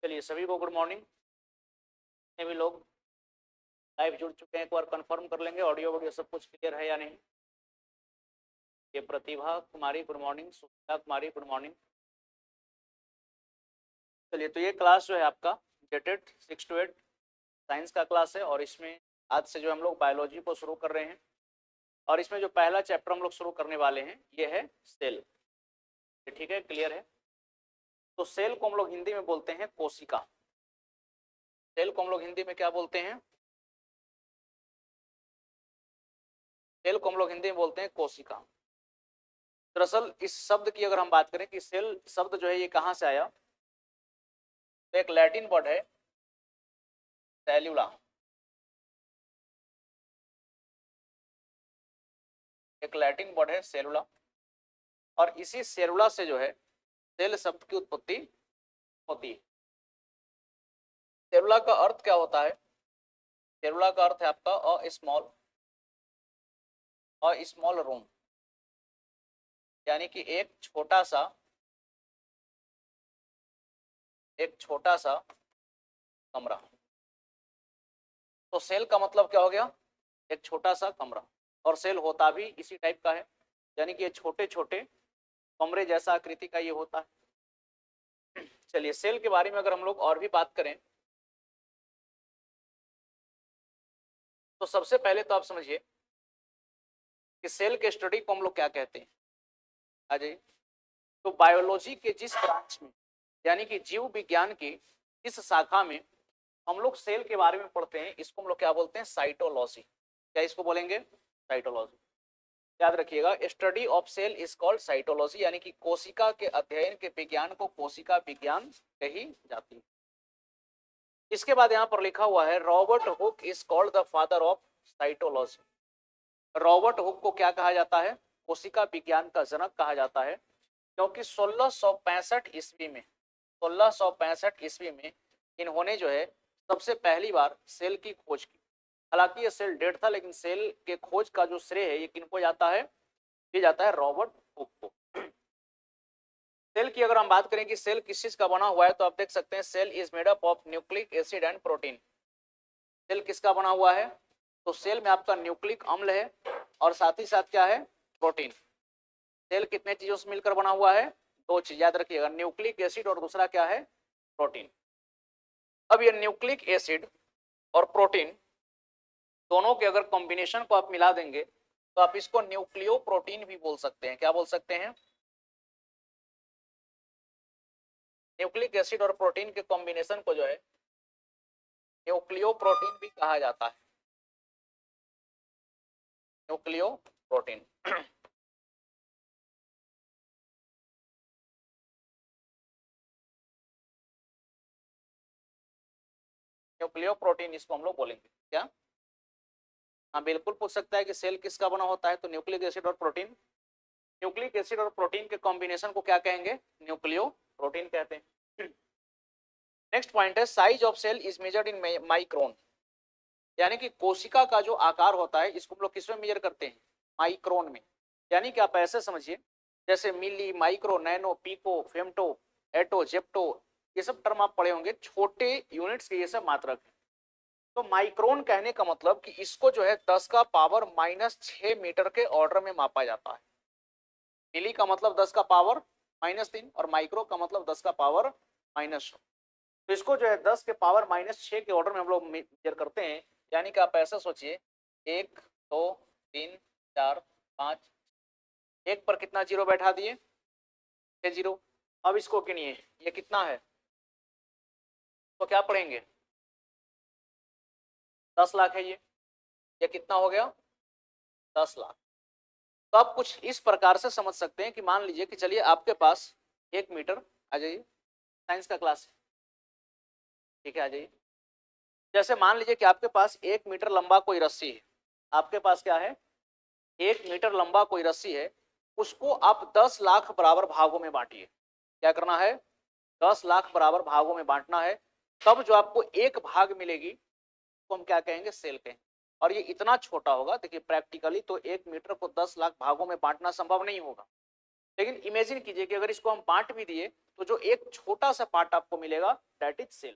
चलिए सभी को गुड मॉर्निंग। भी लोग लाइव जुड़ चुके हैं, एक बार कंफर्म कर लेंगे ऑडियो वीडियो सब कुछ क्लियर है या नहीं। ये प्रतिभा कुमारी गुड मॉर्निंग, सुनीता कुमारी गुड मॉर्निंग। चलिए तो ये क्लास जो है आपका जेटेड 6 to 8 साइंस का क्लास है और इसमें आज से जो हम लोग बायोलॉजी को शुरू कर रहे हैं और इसमें जो पहला चैप्टर हम लोग शुरू करने वाले हैं ये है सेल। ठीक है, क्लियर है। तो सेल को हम लोग हिंदी में बोलते हैं कोशिका। सेल को हम लोग हिंदी में क्या बोलते हैं? सेल को हम लोग हिंदी में बोलते हैं कोशिका। दरअसल इस शब्द की अगर हम बात करें कि सेल शब्द जो है ये कहाँ से आया, तो एक लैटिन वर्ड है सेल्यूला। एक लैटिन वर्ड है सेलुला और इसी सेलुला से जो है सेल शब्द की उत्पत्ति होती है। सेलुला का अर्थ क्या होता है? सेलुला का अर्थ है आपका अ स्मॉल रूम, यानी कि एक छोटा सा कमरा। तो सेल का मतलब क्या हो गया? एक छोटा सा कमरा। और सेल होता भी इसी टाइप का है, यानी कि ये छोटे छोटे कमरे जैसा आकृति का ये होता है। चलिए सेल के बारे में अगर हम लोग और भी बात करें तो सबसे पहले तो आप समझिए कि सेल के स्टडी को हम लोग क्या कहते हैं। आ जाइए। तो बायोलॉजी के जिस ब्रांच में, यानी कि जीव विज्ञान की इस शाखा में हम लोग सेल के बारे में पढ़ते हैं, इसको हम लोग क्या बोलते हैं? साइटोलॉजी। क्या इसको बोलेंगे? साइटोलॉजी। याद रखिएगा, study of cell is called cytology, यानी कि कोशिका के अध्ययन के विज्ञान को कोशिका विज्ञान कही जाती है। इसके बाद यहाँ पर लिखा हुआ है Robert Hooke is called the father of cytology. Robert Hooke को क्या कहा जाता है? कोशिका विज्ञान का जनक कहा जाता है, क्योंकि 1665 ईस्वी में इन्होंने जो है सबसे पहली बार सेल की खोज की। हालांकि ये सेल डेड था, लेकिन सेल के खोज का जो श्रेय है ये किनको जाता है? ये जाता है रॉबर्ट हुक को। सेल की अगर हम बात करें कि सेल किस चीज का बना हुआ है, तो आप देख सकते हैं cell is made up of nucleic acid and protein. Cell किसका बना हुआ है? तो सेल में आपका न्यूक्लिक अम्ल है और साथ ही साथ क्या है? प्रोटीन। सेल कितने चीजों से मिलकर बना हुआ है? दो चीज याद रखिएगा, न्यूक्लिक एसिड और दूसरा क्या है? प्रोटीन। अब ये न्यूक्लिक एसिड और प्रोटीन दोनों के अगर कॉम्बिनेशन को आप मिला देंगे तो आप इसको न्यूक्लियो प्रोटीन भी बोल सकते हैं। क्या बोल सकते हैं? न्यूक्लिक एसिड और प्रोटीन के कॉम्बिनेशन को जो है न्यूक्लियो प्रोटीन भी कहा जाता है। Nucleo protein. न्यूक्लियो प्रोटीन इसको हम लोग बोलेंगे। क्या? हाँ बिल्कुल पूछ सकता है कि सेल किसका बना होता है, तो न्यूक्लिक एसिड और प्रोटीन। न्यूक्लिक एसिड और प्रोटीन के कॉम्बिनेशन को क्या कहेंगे? न्यूक्लियो प्रोटीन कहते हैं। नेक्स्ट पॉइंट है size of cell is measured in micron, यानी कि कोशिका का जो आकार होता है इसको हम लोग किसमें मेजर करते हैं? माइक्रोन में। यानी कि आप ऐसे समझिए जैसे मिली, माइक्रो, नैनो, पीको, फेम्टो, एटो, जेप्टो, ये सब टर्म आप पढ़े होंगे, छोटे यूनिट्स के ये सब मात्रक है। तो माइक्रोन कहने का मतलब कि इसको जो है 10 का पावर -6 मीटर के ऑर्डर में मापा जाता है। मिली का मतलब 10 का पावर -3 और माइक्रो का मतलब 10 का पावर -6। तो इसको जो है 10 के पावर -6 के ऑर्डर में हम लोग मेजर करते हैं। यानी कि आप ऐसा सोचिए 1 2 3 4 5, एक पर कितना जीरो बैठा दिए? 6 जीरो। अब इसको गिनिए ये कितना है, तो क्या पढ़ेंगे? 10 लाख है ये कितना हो गया? 10 लाख। तो आप कुछ इस प्रकार से समझ सकते हैं कि मान लीजिए कि चलिए आपके पास 1 मीटर, आ जाइए साइंस का क्लास है, ठीक है आ जाइए। जैसे मान लीजिए कि आपके पास 1 मीटर लंबा कोई रस्सी है। आपके पास क्या है? 1 मीटर लंबा कोई रस्सी है, उसको आप 10 लाख बराबर भागों में बांटिए। क्या करना है? 10 लाख बराबर भागों में बांटना है। तब जो आपको एक भाग मिलेगी तो हम क्या कहेंगे? सेल कहेंगे। और ये इतना छोटा होगा, देखिए प्रैक्टिकली तो 1 मीटर को 10 लाख भागों में बांटना संभव नहीं होगा, लेकिन इमेजिन कीजिए कि अगर इसको हम बांट भी दिए तो जो एक छोटा सा पार्ट आपको मिलेगा दैट इज सेल,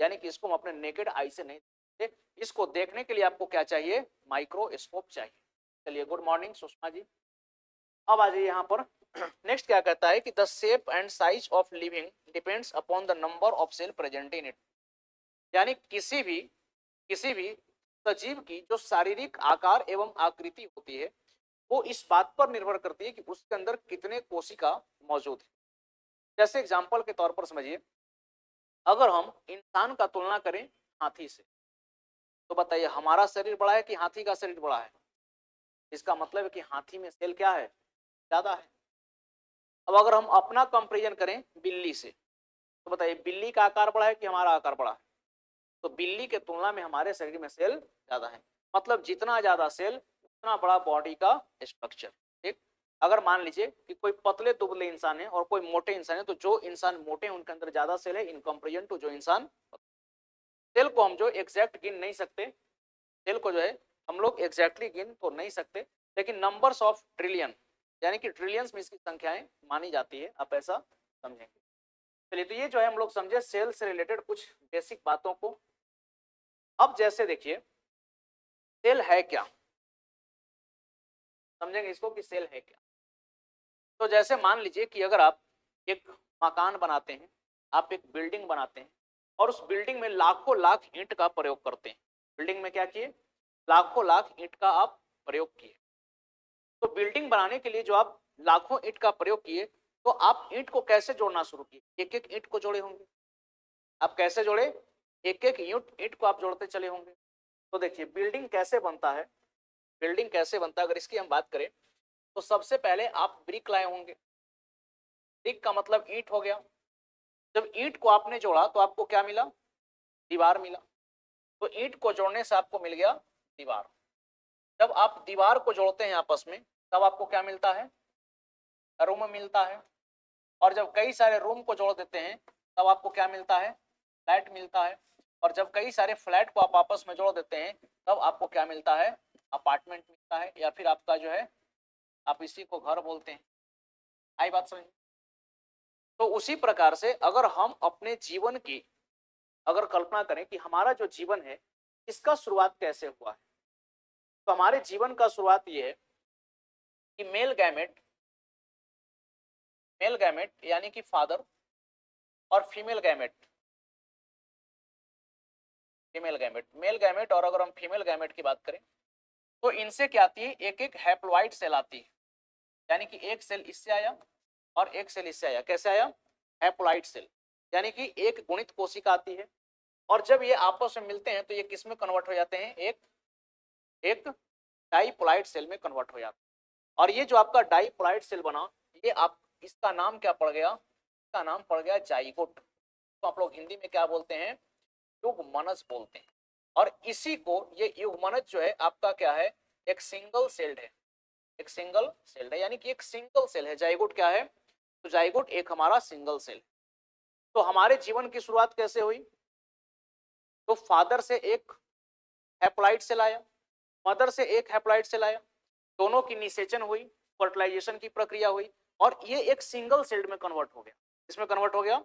यानी कि इसको हम अपने नेकेड आई से नहीं देखते, इसको देखने के लिए आपको क्या चाहिए, माइक्रोस्कोप चाहिए। चलिए, गुड मॉर्निंग सुषमा जी। अब आ जाइए यहाँ पर। नेक्स्ट क्या कहता है कि the shape and size of living depends upon the number of cell present in it, यानी किसी भी सजीव की जो शारीरिक आकार एवं आकृति होती है वो इस बात पर निर्भर करती है कि उसके अंदर कितने कोशिका मौजूद है। जैसे एग्जांपल के तौर पर समझिए, अगर हम इंसान का तुलना करें हाथी से, तो बताइए हमारा शरीर बड़ा है कि हाथी का शरीर बड़ा है? इसका मतलब है कि हाथी में सेल क्या है, ज्यादा है। अब अगर हम अपना कंपेरिजन करें बिल्ली से, तो बताइए बिल्ली का आकार बड़ा है कि हमारा आकार बड़ा है? तो बिल्ली के तुलना में हमारे शरीर में सेल ज्यादा है, मतलब जितना ज्यादा सेल उतना बड़ा बॉडी का स्ट्रक्चर। ठीक, अगर मान लीजिए कि कोई पतले दुबले इंसान है और कोई मोटे इंसान है, तो जो इंसान मोटे हैं उनके अंदर ज्यादा सेल है इन कंपेरिजन टू जो इंसान। सेल को हम जो एग्जैक्ट गिन नहीं सकते, सेल को जो है हम लोग एग्जैक्टली गिन तो नहीं सकते, लेकिन नंबर्स ऑफ ट्रिलियन, यानी कि ट्रिलियंस में इसकी संख्याएं मानी जाती है, आप ऐसा समझेंगे। चलिए, तो ये जो है हम लोग समझे सेल से रिलेटेड कुछ बेसिक बातों को। अब जैसे देखिए सेल है क्या, समझेंगे इसको कि सेल है क्या। तो जैसे मान लीजिए कि अगर आप एक मकान बनाते हैं, आप एक बिल्डिंग बनाते हैं और उस बिल्डिंग में लाखों लाख ईंट का प्रयोग करते हैं। बिल्डिंग में क्या किए, लाखों लाख ईंट का आप प्रयोग किए। तो बिल्डिंग बनाने के लिए जो आप लाखों ईंट का प्रयोग किए, तो आप ईंट को कैसे जोड़ना शुरू किए, एक एक ईंट को जोड़े होंगे। आप कैसे जोड़े, एक एक ईंट को आप जोड़ते चले होंगे। तो देखिए बिल्डिंग कैसे बनता है, बिल्डिंग कैसे बनता है अगर इसकी हम बात करें, तो सबसे पहले आप ब्रिक लाए होंगे। ब्रिक का मतलब ईंट हो गया। जब ईंट को आपने जोड़ा तो आपको क्या मिला, दीवार मिला। तो ईंट को जोड़ने से आपको मिल गया दीवार। जब आप दीवार को जोड़ते हैं आपस में, तब आपको क्या मिलता है, रूम मिलता है। और जब कई सारे रूम को जोड़ देते हैं तब आपको क्या मिलता है, फ्लैट मिलता है। और जब कई सारे फ्लैट को आप आपस में जोड़ देते हैं तब आपको क्या मिलता है, अपार्टमेंट मिलता है, या फिर आपका जो है आप इसी को घर बोलते हैं। आई बात समझ। तो उसी प्रकार से अगर हम अपने जीवन की अगर कल्पना करें कि हमारा जो जीवन है इसका शुरुआत कैसे हुआ है, तो हमारे जीवन का शुरुआत ये है कि मेल गैमेट यानी कि फादर और फीमेल गैमेट, मेल गैमेट और अगर हम फीमेल गैमेट की बात करें तो इनसे क्या आती है, एक एक हैप्लॉइड सेल आती है। यानी कि एक सेल इससे आया और एक सेल इससे आया। कैसे आया, हैप्लॉइड सेल, यानी कि एक गुणित कोशिका आती है। और जब ये आपस में मिलते हैं तो ये किस में कन्वर्ट हो जाते हैं, एक डाइप्लॉइड सेल में कन्वर्ट हो जाता है। और ये जो आपका डाइप्लॉइड सेल बना, ये आप इसका नाम क्या पड़ गया, इसका नाम पड़ गया जाइगोट। तो आप लोग हिंदी में क्या बोलते हैं, युग्मनज बोलते हैं। और इसी को ये युग्मनज जो है आपका क्या है, एक सिंगल सेल्ड है, एक सिंगल सेल्ड है, यानी कि एक सिंगल सेल है। जाइगोट क्या है, तो जाइगोट एक हमारा सिंगल सेल। तो हमारे जीवन की शुरुआत कैसे हुई, तो फादर से एक हैप्लॉइड सेल आया, मदर से एक हैप्लॉइड सेल आया, दोनों की निषेचन हुई, फर्टिलाइजेशन की प्रक्रिया हुई और ये एक सिंगल सेल्ड में कन्वर्ट हो गया। इसमें कन्वर्ट हो गया,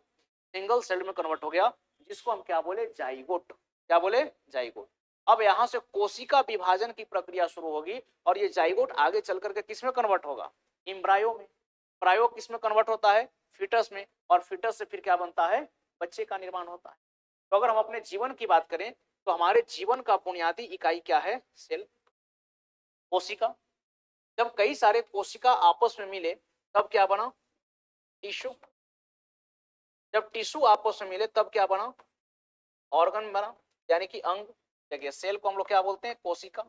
सिंगल सेल्ड में कन्वर्ट हो गया, जिसको हम क्या बोले, जाइगोट। क्या बोले, जाइगोट। अब यहां से कोशिका विभाजन की प्रक्रिया शुरू होगी और ये जाइगोट आगे चल करके किस में कन्वर्ट होगा, एम्ब्रायो में। एम्ब्रायो किस में कन्वर्ट होता है, फीटस में। और फीटस से फिर क्या बनता है, बच्चे का निर्माण होता है। तो अगर हम अपने जीवन की बात करें तो हमारे जीवन का बुनियादी इकाई क्या है, सेल, कोशिका। जब कई सारे कोशिका आपस में मिले तब क्या बना, टिश्यू। जब टिश्यू आपस में मिले तब क्या बना, ऑर्गन बना, यानी कि अंग। देखिए सेल को हम लोग क्या बोलते हैं, कोशिका।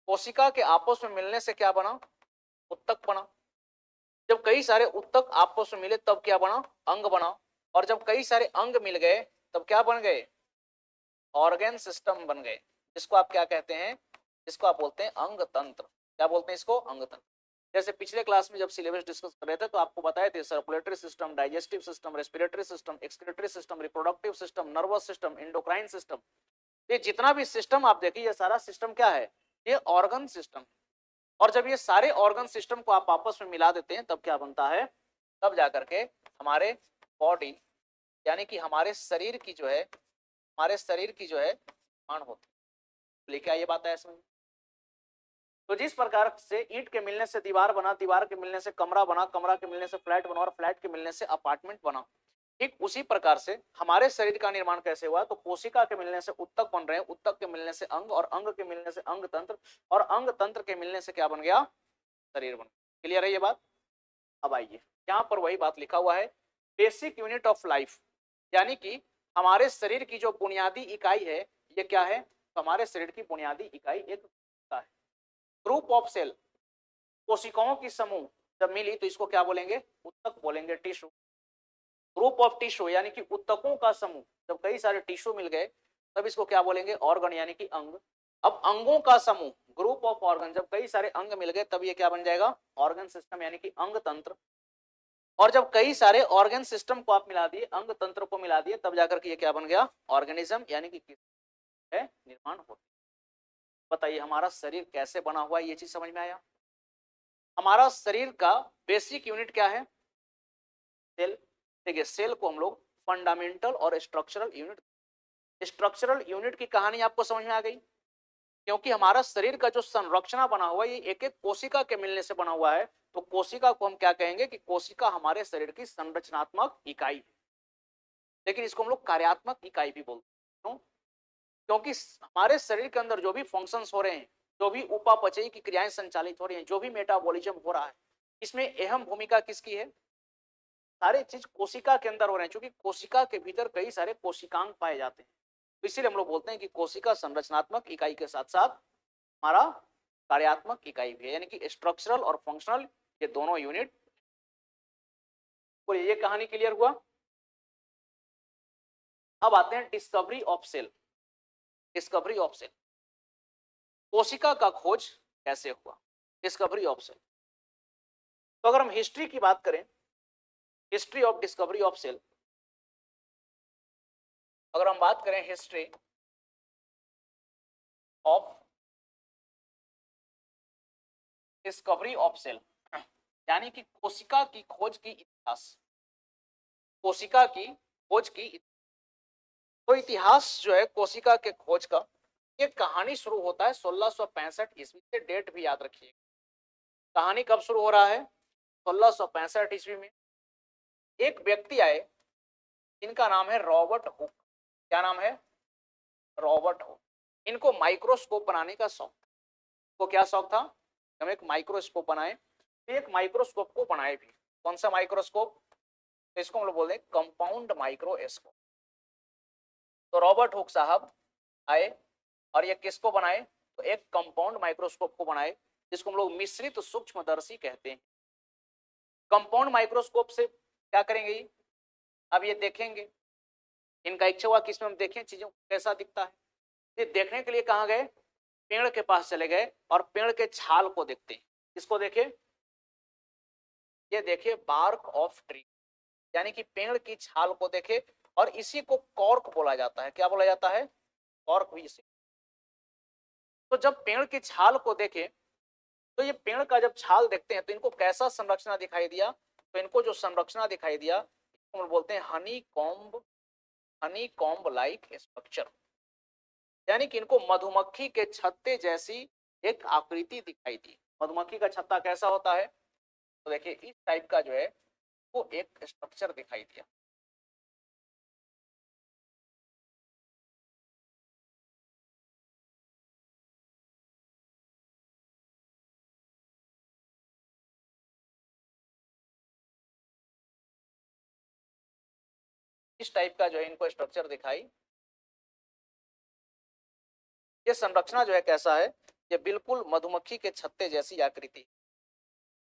कोशिका के आपस में मिलने से क्या बना, उत्तक बना। जब कई सारे उत्तक आपस में मिले तब क्या बना, अंग बना। और जब कई सारे अंग मिल गए तब क्या बन गए, ऑर्गन सिस्टम बन गए, जिसको आप क्या कहते हैं, जिसको आप बोलते हैं अंग तंत्र। क्या बोलते हैं इसको, अंग तंत्र। जैसे पिछले क्लास में जब सिलेबस डिस्कस कर रहे थे तो आपको बताए थे circulatory system, digestive system, respiratory system, excretory system, reproductive system, nervous system, endocrine system. ये जितना भी सिस्टम आप देखिए ये सारा सिस्टम क्या है, ये ऑर्गन सिस्टम। और जब ये सारे ऑर्गन सिस्टम को आप आपस में मिला देते हैं तब क्या बनता है, तब जाकर के हमारे बॉडी यानी कि हमारे शरीर की जो है निर्माण होती है। लेके आइए बात है इसमें। तो जिस प्रकार से ईंट के मिलने से दीवार बना, दीवार के मिलने से कमरा बना, कमरा के मिलने से फ्लैट बना और फ्लैट के मिलने से अपार्टमेंट बना, ठीक उसी प्रकार से हमारे शरीर का निर्माण कैसे हुआ? तो कोशिका के मिलने से उत्तक बन रहे हैं, उत्तक के मिलने से अंग और अंग के मिलने से अंग तंत्र और अंग तंत्र के मिलने से क्या बन गया? शरीर बन गया। क्लियर है ये बात? अब आइए यहाँ पर वही बात लिखा हुआ है, बेसिक यूनिट ऑफ लाइफ, यानी कि हमारे शरीर की जो बुनियादी इकाई है ये क्या है? तो हमारे शरीर की बुनियादी इकाई एक है ग्रुप ऑफ सेल, कोशिकाओं की समूह जब मिली तो इसको क्या बोलेंगे? उत्तक बोलेंगे, टिश्यू। ग्रुप ऑफ टिश्यू यानी कि उत्तकों का समूह, जब कई सारे टिश्यू मिल गए तब इसको क्या बोलेंगे? ऑर्गन यानी कि अंग। अब अंगों का समूह, ग्रुप ऑफ ऑर्गन, जब कई सारे अंग मिल गए तब ये क्या बन जाएगा? ऑर्गन सिस्टम यानी कि अंग तंत्र। और जब कई सारे ऑर्गन सिस्टम को आप मिला दिए, अंग तंत्र को मिला दिए, तब जाकर के ये क्या बन गया? ऑर्गेनिज्म यानी कि है निर्माण होता। बताइए हमारा शरीर कैसे बना हुआ है, ये चीज समझ में आया? हमारा शरीर का बेसिक यूनिट क्या है? सेल। देखिए सेल को हम लोग फंडामेंटल और स्ट्रक्चरल यूनिट, स्ट्रक्चरल यूनिट की कहानी आपको समझ में आ गई, क्योंकि हमारा शरीर का जो संरचना बना हुआ है ये एक एक कोशिका के मिलने से बना हुआ है। तो कोशिका को हम क्या कहेंगे? कि कोशिका हमारे शरीर की संरचनात्मक इकाई है, लेकिन इसको हम लोग कार्यात्मक इकाई भी बोलते हैं। क्योंकि हमारे शरीर के अंदर जो भी फंक्शंस हो रहे हैं, जो भी उपापचयी की क्रियाएं संचालित हो रही हैं, जो भी मेटाबॉलिज्म हो रहा है, इसमें अहम भूमिका किसकी है? सारे चीज कोशिका के अंदर हो रहे हैं, क्योंकि कोशिका के भीतर कई सारे कोशिकांग पाए जाते हैं। तो इसीलिए हम लोग बोलते हैं कि कोशिका संरचनात्मक इकाई के साथ साथ हमारा कार्यात्मक इकाई भी है, यानी कि स्ट्रक्चरल और फंक्शनल ये दोनों यूनिट। तो ये कहानी क्लियर हुआ। अब आते हैं discovery of cell. Discovery of cell, कोशिका का खोज कैसे हुआ? Discovery of cell. तो अगर हम हिस्ट्री की बात करें, history of discovery of cell, अगर हम बात करें history of discovery of cell, यानी कि कोशिका की खोज की इतिहास, कोशिका की खोज की तो इतिहास जो है कोशिका के खोज का, ये कहानी शुरू होता है 1665 ईस्वी से। डेट भी याद रखिए, कहानी कब शुरू हो रहा है? 1665 ईस्वी में। एक व्यक्ति आए इनका नाम है रॉबर्ट हुक। क्या नाम है? Robert Hooke. इनको माइक्रोस्कोप बनाने का शौक था। तो क्या शौक था? हम एक माइक्रोस्कोप बनाए। तो एक माइक्रोस्कोप को बनाए भी। कौन सा माइक्रोस्कोप? तो इसको हम लोग बोलते हैं कंपाउंड माइक्रोस्कोप। तो रॉबर्ट हुक साहब आए और ये किसको बनाए? तो एक कंपाउंड माइक्रोस्कोप को बनाए, जिसको हम लोग मिश्रित सूक्ष्मदर्शी कहते हैं। कंपाउंड माइक्रोस्कोप से क्या करेंगे? अब ये देखेंगे, इनका इच्छा हुआ कि इसमें हम देखें चीजों कैसा दिखता है। ये देखने के लिए कहाँ गए? पेड़ के पास चले गए और पेड़ के छाल को देखते हैं। इसको देखे, ये देखिए बार्क ऑफ ट्री, यानी कि पेड़ की छाल को देखे, और इसी को कॉर्क बोला जाता है। क्या बोला जाता है? कॉर्क भी इसी। तो जब पेड़ की छाल को देखे, तो ये पेड़ का जब छाल देखते हैं तो इनको कैसा संरचना दिखाई दिया? तो इनको जो संरचना दिखाई दिया हम बोलते हैं हनी कॉम्ब लाइक स्ट्रक्चर, यानी कि इनको मधुमक्खी के छत्ते जैसी एक आकृति दिखाई दी। मधुमक्खी का छत्ता कैसा होता है? तो देखिए इस टाइप का जो है वो एक स्ट्रक्चर दिखाई दिया। इस टाइप का जो है इनको स्ट्रक्चर दिखाई। ये संरचना जो है कैसा है? ये बिल्कुल मधुमक्खी के छत्ते जैसी आकृति।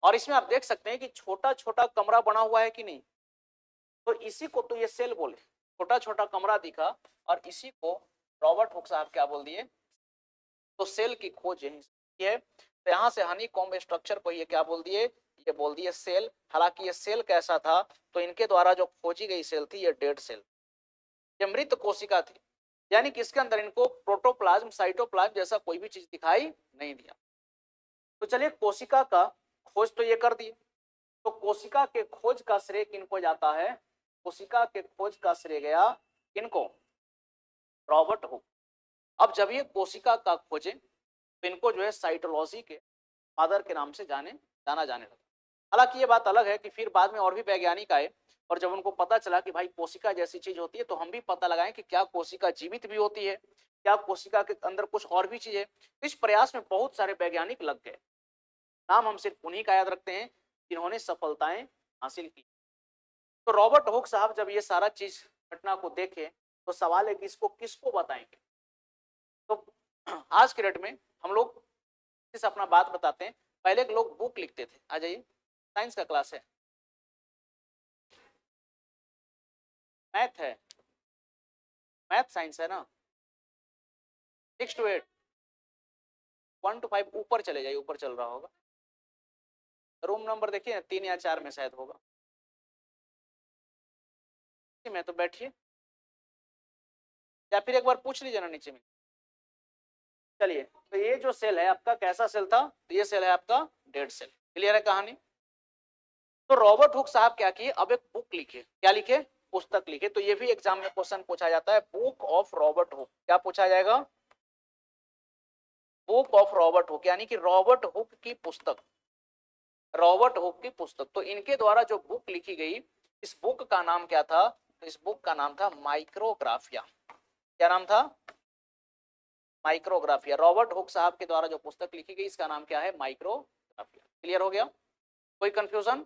और इसमें आप देख सकते हैं कि छोटा छोटा कमरा बना हुआ है कि नहीं? तो इसी को तो ये सेल बोले। छोटा छोटा कमरा दिखा और इसी को रॉबर्ट हुक साहब क्या बोल दिए? तो सेल की खोज यही है। तो यहाँ से हनी कॉम्ब स्ट्रक्चर को ये क्या बोल दिए? ये बोल दिए सेल। हालांकि ये सेल कैसा था? तो इनके द्वारा जो खोजी गई सेल थी ये डेड सेल, ये मृत कोशिका थी, यानी कि इसके अंदर इनको प्रोटोप्लाज्म साइटोप्लाज्म जैसा कोई भी चीज दिखाई नहीं दिया। तो चलिए कोशिका का खोज तो ये कर दिए, तो कोशिका के खोज का श्रेय किनको जाता है? कोशिका के खोज का श्रेय गया किनको? Robert Hooke. अब जब ये कोशिका का खोजे तो इनको जो है साइटोलॉजी के फादर के नाम से जाना जाने लगा। हालांकि ये बात अलग है कि फिर बाद में और भी वैज्ञानिक आए और जब उनको पता चला कि भाई कोशिका जैसी चीज होती है तो हम भी पता लगाएं कि क्या कोशिका जीवित भी होती है, क्या कोशिका के अंदर कुछ और भी चीज है। इस प्रयास में बहुत सारे वैज्ञानिक लग गए। नाम हम सिर्फ उन्हीं का याद रखते हैं जिन्होंने सफलताएं हासिल की। तो रॉबर्ट हुक साहब जब ये सारा चीज घटना को देखे तो सवाल है कि इसको किसको बताएंगे। तो आज के डेट में हम लोग इस अपना बात बताते हैं। पहले के लोग बुक लिखते थे। आ जाइए, साइंस का क्लास है, मैथ है, मैथ साइंस है ना। 6 to 8, 1 to 5 ऊपर चले जाइए, ऊपर चल रहा होगा। रूम नंबर देखिए 3 या 4 में शायद होगा। में तो बैठिए या फिर एक बार पूछ लीजिए ना नीचे में। चलिए, तो ये जो सेल है आपका कैसा सेल था? तो ये सेल है आपका डेड सेल। क्लियर है कहानी? तो रॉबर्ट हुक साहब क्या किए, अब एक बुक लिखे। क्या लिखे? पुस्तक लिखे। तो ये भी एग्जाम में क्वेश्चन पूछा जाता है, बुक ऑफ रॉबर्ट हुक। क्या पूछा जाएगा? बुक ऑफ रॉबर्ट हुक, यानी कि रॉबर्ट हुक की पुस्तक। रॉबर्ट हुक की पुस्तक। तो इनके द्वारा जो बुक लिखी गई, इस बुक का नाम क्या था? तो इस बुक का नाम था माइक्रोग्राफिया। क्या नाम था? माइक्रोग्राफिया। रॉबर्ट हुक साहब के द्वारा जो पुस्तक लिखी गई इसका नाम क्या है? माइक्रोग्राफिया। क्लियर हो गया? कोई कंफ्यूजन?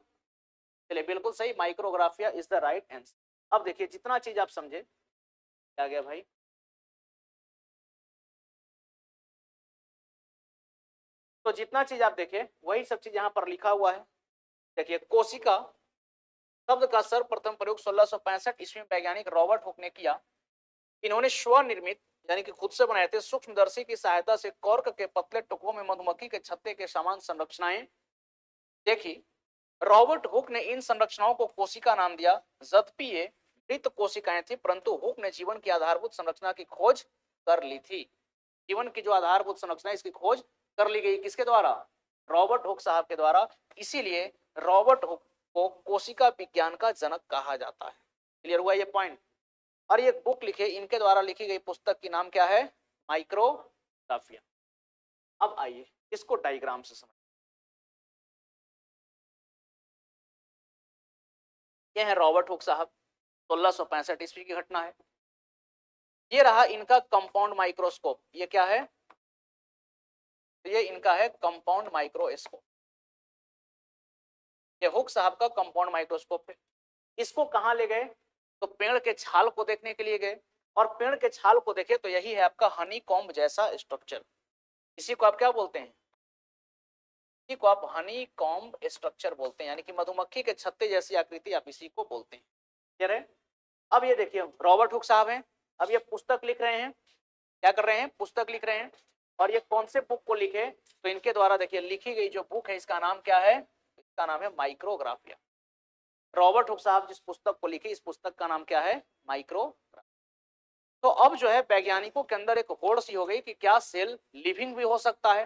चलिए, बिल्कुल सही, Micrographia is the right answer. अब देखिए, जितना चीज आप समझे। क्या गया भाई? तो जितना चीज आप देखे वही सब चीज यहाँ पर लिखा हुआ है। देखिए, कोशिका शब्द का सर्वप्रथम प्रयोग 1665 ईस्वी में वैज्ञानिक रॉबर्ट हुक ने किया। इन्होंने स्वनिर्मित यानी कि खुद से बनाए थे सूक्ष्मदर्शी की सहायता से कॉर्क के पतले टुकड़ों में मधुमक्खी के छत्ते के समान संरचनाएं देखी। रॉबर्ट हुक ने इन संरचनाओं को कोशिका नाम दिया। यद्यपि ये मृत कोशिकाएं थी, परंतु हुक ने जीवन की आधारभूत संरचना की खोज कर ली थी। जीवन की जो आधारभूत संरचना इसकी खोज कर ली गई किसके द्वारा? रॉबर्ट हुक साहब के द्वारा। इसीलिए रॉबर्ट हुक को कोशिका विज्ञान का जनक कहा जाता है। क्लियर हुआ ये पॉइंट? और ये बुक लिखे, इनके द्वारा लिखी गई पुस्तक की नाम क्या है? माइक्रोग्राफिया। अब आइए इसको डायग्राम से समझ। ये है रॉबर्ट हुक साहब, 1665 ईस्वी की घटना है। ये रहा इनका कंपाउंड माइक्रोस्कोप। ये क्या है? ये इनका है कंपाउंड माइक्रोस्कोप। ये हुक साहब का कंपाउंड माइक्रोस्कोप है। इसको कहां ले गए? तो पेड़ के छाल को देखने के लिए गए। और पेड़ के छाल को देखे तो यही है आपका हनी कॉम्ब जैसा स्ट्रक्चर। इसी को आप क्या बोलते हैं? इसी को आप हनी कॉम्ब स्ट्रक्चर बोलते हैं, यानी कि मधुमक्खी के छत्ते जैसी आकृति, आप इसी को बोलते हैं। क्लियर है? अब ये देखिए, रॉबर्ट हुक साहब हैं, अब ये पुस्तक लिख रहे हैं। क्या कर रहे हैं? पुस्तक लिख रहे हैं। और ये कौन से बुक को लिखे? तो इनके द्वारा देखिए लिखी गई जो बुक है इसका नाम क्या है? इसका नाम है माइक्रोग्राफिया। रॉबर्ट हुक साहब जिस पुस्तक को लिखे, इस पुस्तक का नाम क्या है? माइक्रोग्राफिया। तो अब जो है वैज्ञानिकों के अंदर एक होड़ सी हो गई कि क्या सेल लिविंग भी हो सकता है।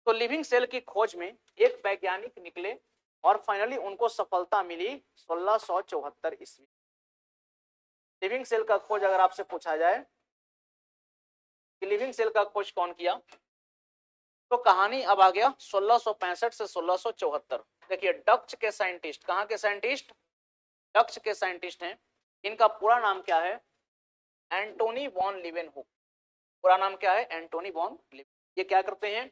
तो लिविंग सेल की खोज में एक वैज्ञानिक निकले और फाइनली उनको सफलता मिली 1674 ईस्वी। लिविंग सेल का खोज अगर आपसे पूछा जाए कि लिविंग सेल का खोज कौन किया, तो कहानी अब आ गया 1665 से 1674। देखिए, डच के साइंटिस्ट, कहां के साइंटिस्ट? डच के साइंटिस्ट हैं। इनका पूरा नाम क्या है? Antonie van Leeuwenhoek. पूरा नाम क्या है? Antonie van Leeuwenhoek. ये क्या करते हैं?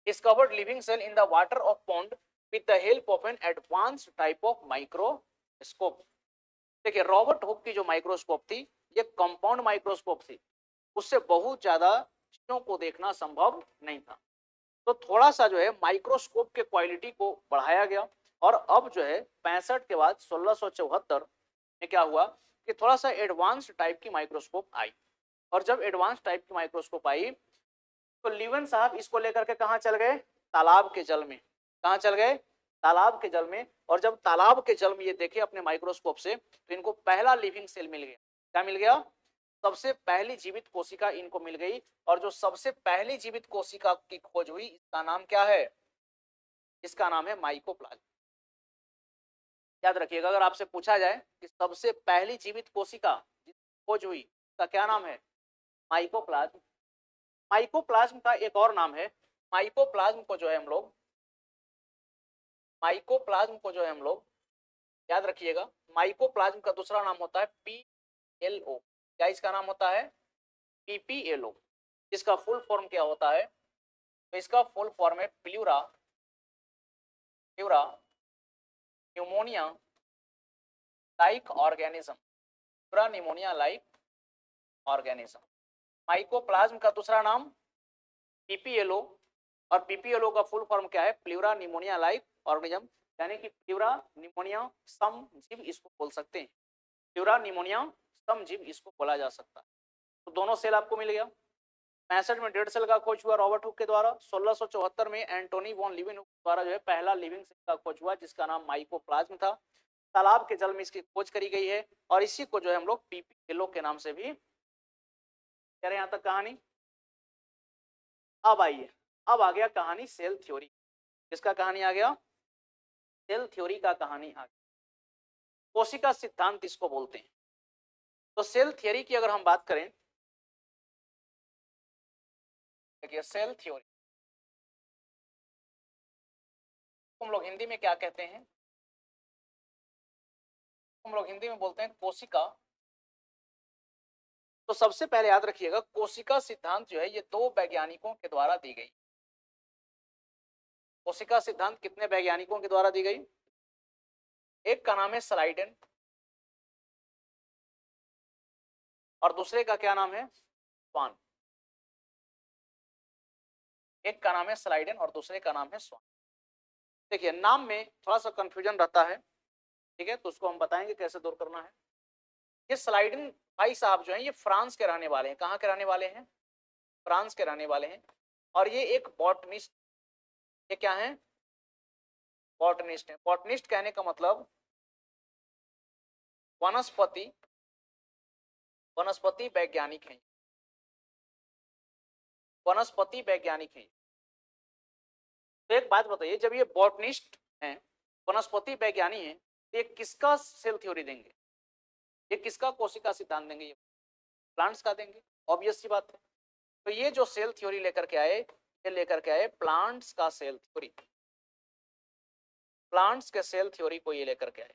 Discovered living cell in the water of pond with the help of an advanced type of microscope. देखिए, रॉबर्ट हुक की जो माइक्रोस्कोप थी ये कंपाउंड माइक्रोस्कोप थी। उससे बहुत ज्यादा चीजों को देखना संभव नहीं था। तो थोड़ा सा जो है माइक्रोस्कोप के क्वालिटी को बढ़ाया गया। और अब जो है 65 के बाद 1674 में क्या हुआ कि थोड़ा सा एडवांस टाइप की माइक्रोस्कोप आई। और जब एडवांस टाइप की माइक्रोस्कोप आई तो लीवन साहब इसको लेकर के कहाँ चल गए? तालाब के जल में। कहाँ चल गए? तालाब के जल में। और जब तालाब के जल में ये देखे अपने माइक्रोस्कोप से तो इनको पहला लिविंग सेल मिल गया। क्या मिल गया? सबसे पहली जीवित कोशिका इनको मिल गई। और जो सबसे पहली जीवित कोशिका की खोज हुई इसका नाम क्या है? इसका नाम है माइकोप्लाज्मा। याद रखिएगा, अगर आपसे पूछा जाए कि सबसे पहली जीवित कोशिका जिसकी खोज हुई उसका क्या नाम है, माइकोप्लाज्म। माइकोप्लाज्म का एक और नाम है, माइकोप्लाज्म को जो है हम लोग, माइकोप्लाज्म को जो है हम लोग याद रखिएगा, माइकोप्लाज्म का दूसरा नाम होता है पीएलओ। क्या इसका नाम होता है, पीपीएलओ। इसका फुल फॉर्म क्या होता है, तो इसका फुल फॉर्म है pleura pleura pneumonia like organism, pleura pneumonia like organism. Mycoplasma का दूसरा नाम पीपीएलओ, और पीपीएलओ का फुल फॉर्म क्या है, प्लूरा न्यूमोनिया लाइक ऑर्गेनिज्म, यानी कि प्लूरा न्यूमोनिया सम जीव इसको बोल सकते हैं, प्लूरा न्यूमोनिया सम जीव इसको बोला जा सकता है। तो दोनों सेल आपको मिल गया। 65 में डेड सेल का खोज हुआ रॉबर्ट हुक के द्वारा। 1674 में एंटोनी वॉन लिविनहुक द्वारा जो है पहला लिविंग सेल का खोज हुआ जिसका नाम माइकोप्लाज्म था। तालाब के जल में इसकी खोज करी गई है और इसी को जो है हम लोग पीपीएलओ के नाम से भी कह रहे हैं। यहां तक कहानी। अब आइए, अब आ गया कहानी सेल थ्योरी। किसका कहानी आ गया, सेल थ्योरी का कहानी आ गया। कोशिका सिद्धांत इसको बोलते हैं। तो सेल थ्योरी की अगर हम बात करें, देखिए सेल थ्योरी हम लोग हिंदी में क्या कहते हैं, हम लोग हिंदी में बोलते हैं कोशिका। तो सबसे पहले याद रखिएगा, कोशिका सिद्धांत जो है ये दो वैज्ञानिकों के द्वारा दी गई। कोशिका सिद्धांत कितने वैज्ञानिकों के द्वारा दी गई, एक का नाम है स्लाइडेन और दूसरे का क्या नाम है, स्वान। एक का नाम है स्लाइडेन और दूसरे का नाम है स्वान। देखिए नाम में थोड़ा सा कंफ्यूजन रहता है, ठीक है, तो उसको हम बताएंगे कैसे दूर करना है। ये स्लाइडेन भाई साहब जो हैं ये फ्रांस के रहने वाले हैं। कहाँ के रहने वाले हैं, फ्रांस के रहने वाले हैं। और ये एक बॉटनिस्ट, ये क्या है, बॉटनिस्ट है। बॉटनिस्ट कहने का मतलब वनस्पति, वनस्पति वैज्ञानिक है, वनस्पति वैज्ञानिक है। तो एक बात बताइए, जब ये बॉटनिस्ट हैं, वनस्पति वैज्ञानिक हैं, तो ये किसका सेल थ्योरी देंगे, ये किसका कोशिका सिद्धांत देंगे, ये प्लांट्स का देंगे, ऑब्वियस सी बात है। तो ये जो सेल थ्योरी लेकर के आए, ये लेकर के आए प्लांट्स का सेल थ्योरी, प्लांट्स के सेल थ्योरी को ये लेकर के आए,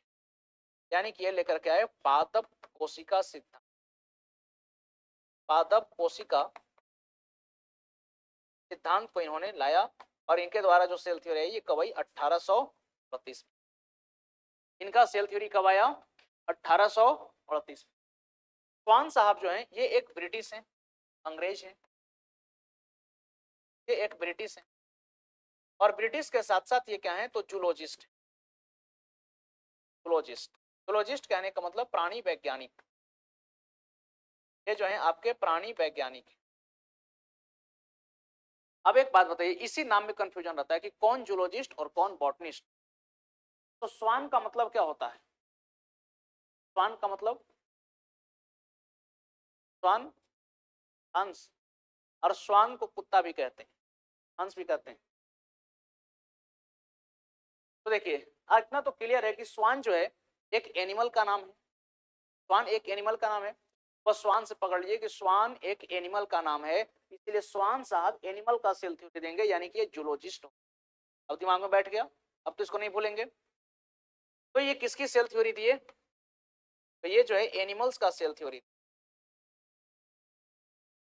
यानी कि ये लेकर के आए पादप कोशिका सिद्धांत, पादप कोशिका सिद्धांत को इन्होंने लाया। और इनके द्वारा जो सेल थ्योरी है ये कब आई, 1838 में। इनका सेल थ्योरी कब आया, 1838 में। स्वान साहब जो हैं ये एक ब्रिटिश हैं, अंग्रेज हैं, ये एक ब्रिटिश हैं। और ब्रिटिश के साथ साथ ये क्या है, तो जूलॉजिस्ट, जूलॉजिस्ट, जूलॉजिस्ट कहने का मतलब प्राणी वैज्ञानिक। ये जो है आपके प्राणी वैज्ञानिक। अब एक बात बताइए, इसी नाम में कंफ्यूजन रहता है कि कौन जूलॉजिस्ट और कौन बॉटनिस्ट। तो स्वान का मतलब क्या होता है, स्वान का मतलब, स्वान हंस, और स्वान को कुत्ता भी कहते हैं, हंस भी कहते हैं। तो देखिए इतना तो क्लियर है कि स्वान जो है एक एनिमल का नाम है, स्वान एक एनिमल का नाम है। बस स्वान से पकड़ लीजिए कि स्वान एक एनिमल का नाम है, इसलिए स्वान साहब एनिमल का सेल थ्योरी देंगे, यानी कि ये जूलॉजिस्ट हो। अब दिमाग में बैठ गया, अब तो इसको नहीं भूलेंगे। तो ये किसकी सेल थ्योरी दिए, तो ये जो है एनिमल्स का cell theory,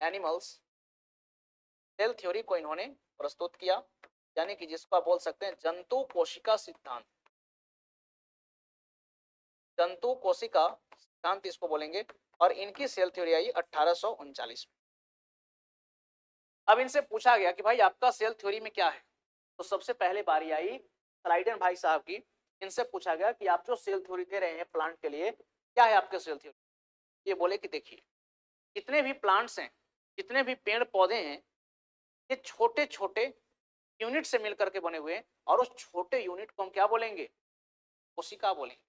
animals cell theory को इन्होंने प्रस्तुत किया, यानी कि जिसको आप बोल सकते हैं जंतु कोशिका सिद्धांत, जंतु कोशिका सिद्धांत इसको बोलेंगे। और इनकी सेल थ्योरी आई 1839 में। अब इनसे पूछा गया कि भाई आपका सेल थ्योरी में क्या है, तो सबसे पहले बारी आई स्लाइडन भाई साहब की। इनसे पूछा गया कि आप जो सेल थ्योरी दे रहे हैं प्लांट के लिए, क्या है आपके सेल थ्योरी। ये बोले कि देखिए जितने भी प्लांट्स हैं, जितने भी पेड़ पौधे हैं, ये छोटे छोटे यूनिट से मिलकर के बने हुए हैं, और उस छोटे यूनिट को हम क्या बोलेंगे, कोशिका बोलेंगे।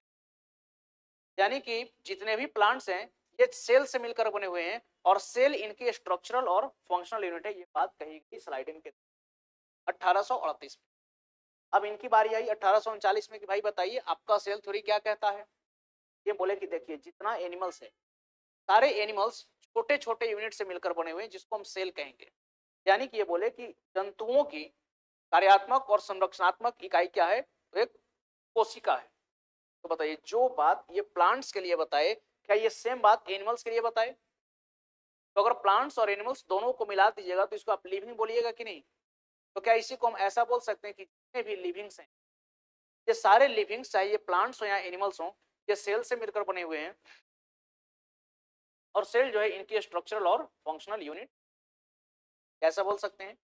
यानी कि जितने भी प्लांट्स हैं ये सेल से मिलकर बने हुए हैं, और सेल इनकी स्ट्रक्चरल और फंक्शनल यूनिट है। ये बात कही गई स्लाइडिन के 1838 में। अब इनकी बारी आई 1839 में कि भाई बताइए आपका सेल थ्योरी क्या कहता है। ये बोले कि देखिए जितना एनिमल्स है सारे एनिमल्स छोटे छोटे यूनिट से मिलकर बने हुए हैं जिसको हम सेल कहेंगे। यानी कि ये बोले कि जंतुओं की कार्यात्मक और संरक्षणात्मक इकाई क्या है, तो एक कोशिका है। तो बताइए जो बात ये प्लांट्स के लिए बताए क्या ये सेम बात एनिमल्स के लिए बताए। तो अगर प्लांट्स और एनिमल्स दोनों को मिला दीजिएगा तो इसको आप लिविंग बोलिएगा कि नहीं। तो क्या इसी को हम ऐसा बोल सकते हैं कि जितने भी लिविंग्स हैं ये सारे लिविंग्स चाहे ये प्लांट्स हो या एनिमल्स हो ये सेल से मिलकर बने हुए हैं और सेल जो है इनकी स्ट्रक्चरल और फंक्शनल यूनिट ऐसा बोल सकते हैं।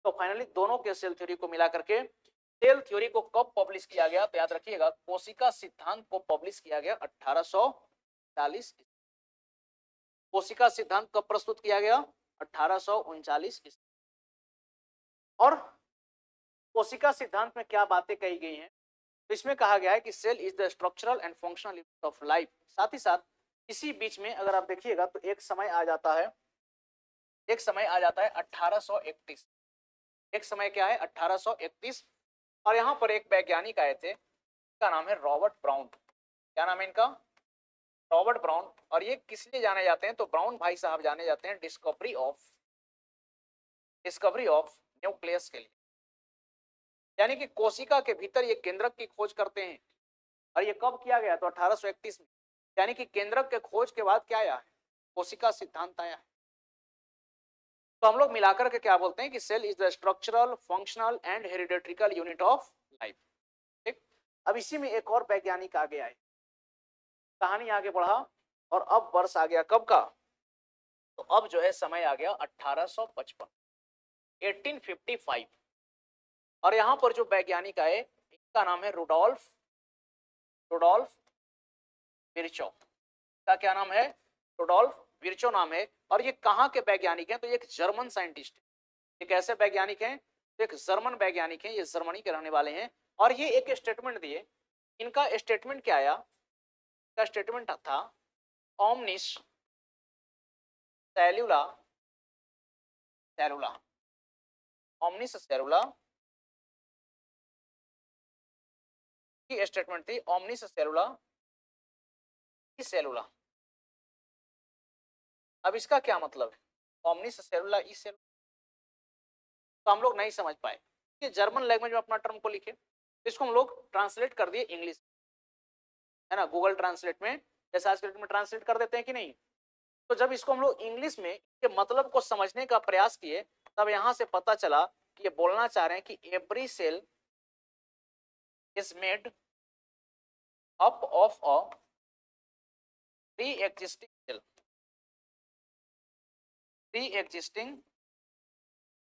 तो फाइनली दोनों के सेल थ्योरी को मिला करके सेल थ्योरी को कब पब्लिश किया गया, तो याद रखिएगा कोशिका सिद्धांत को पब्लिश किया गया 1840। कोशिका सिद्धांत कब प्रस्तुत किया गया, 1839। और कोशिका सिद्धांत में क्या बातें कही गई हैं, तो इसमें कहा गया है कि cell is the structural and functional unit of life. साथ ही साथ इसी बीच में अगर आप देखिएगा तो एक समय आ जाता है 1831। एक समय क्या है 1831। और यहाँ पर एक वैज्ञानिक आए थे, इनका नाम है रॉबर्ट ब्राउन। क्या नाम है इनका, रॉबर्ट ब्राउन। और ये किस लिए जाने जाते हैं, तो ब्राउन भाई साहब जाने जाते हैं डिस्कवरी ऑफ न्यूक्लियस के लिए। यानी कि कोशिका के भीतर ये केंद्रक की खोज करते हैं। और ये कब किया गया, तो 1831 में। यानी कि केंद्रक के खोज के बाद क्या आया है, कोशिका सिद्धांत आया है। तो हम लोग मिलाकर के क्या बोलते हैं कि cell is the structural functional and hereditary unit of life. ठीक। अब इसी में एक और वैज्ञानिक आगे आए, कहानी आगे बढ़ा और अब वर्ष आ गया कब का, तो अब जो है समय आ गया 1855, 1855। और यहां पर जो वैज्ञानिक आए इनका नाम है रुडोल्फ विर्चो। का क्या नाम है, रुडोल्फ विर्चो नाम है। और ये कहाँ के वैज्ञानिक हैं, तो ये एक जर्मन साइंटिस्ट है। ये कैसे वैज्ञानिक हैं, तो एक जर्मन वैज्ञानिक हैं, ये जर्मनी के रहने वाले हैं। और ये एक स्टेटमेंट दिए। इनका स्टेटमेंट क्या आया, इनका स्टेटमेंट था ओमनिस सेलुला ओमनिस सेलुला की स्टेटमेंट थी ओमनिस सेलुला सेलुला। अब इसका क्या मतलब है, ओमनिस सेलुला ई सेलुला, तो हम लोग नहीं समझ पाए कि जर्मन लैंग्वेज में अपना टर्म को लिखे, इसको हम लोग ट्रांसलेट कर दिए इंग्लिश, है ना, गूगल ट्रांसलेट में जैसे आज के डेट में ट्रांसलेट कर देते हैं कि नहीं। तो जब इसको हम लोग इंग्लिश में के मतलब को समझने का प्रयास किए तब यहां से पता चला कि ये बोलना चाह रहे हैं कि every cell is made up of a pre existing.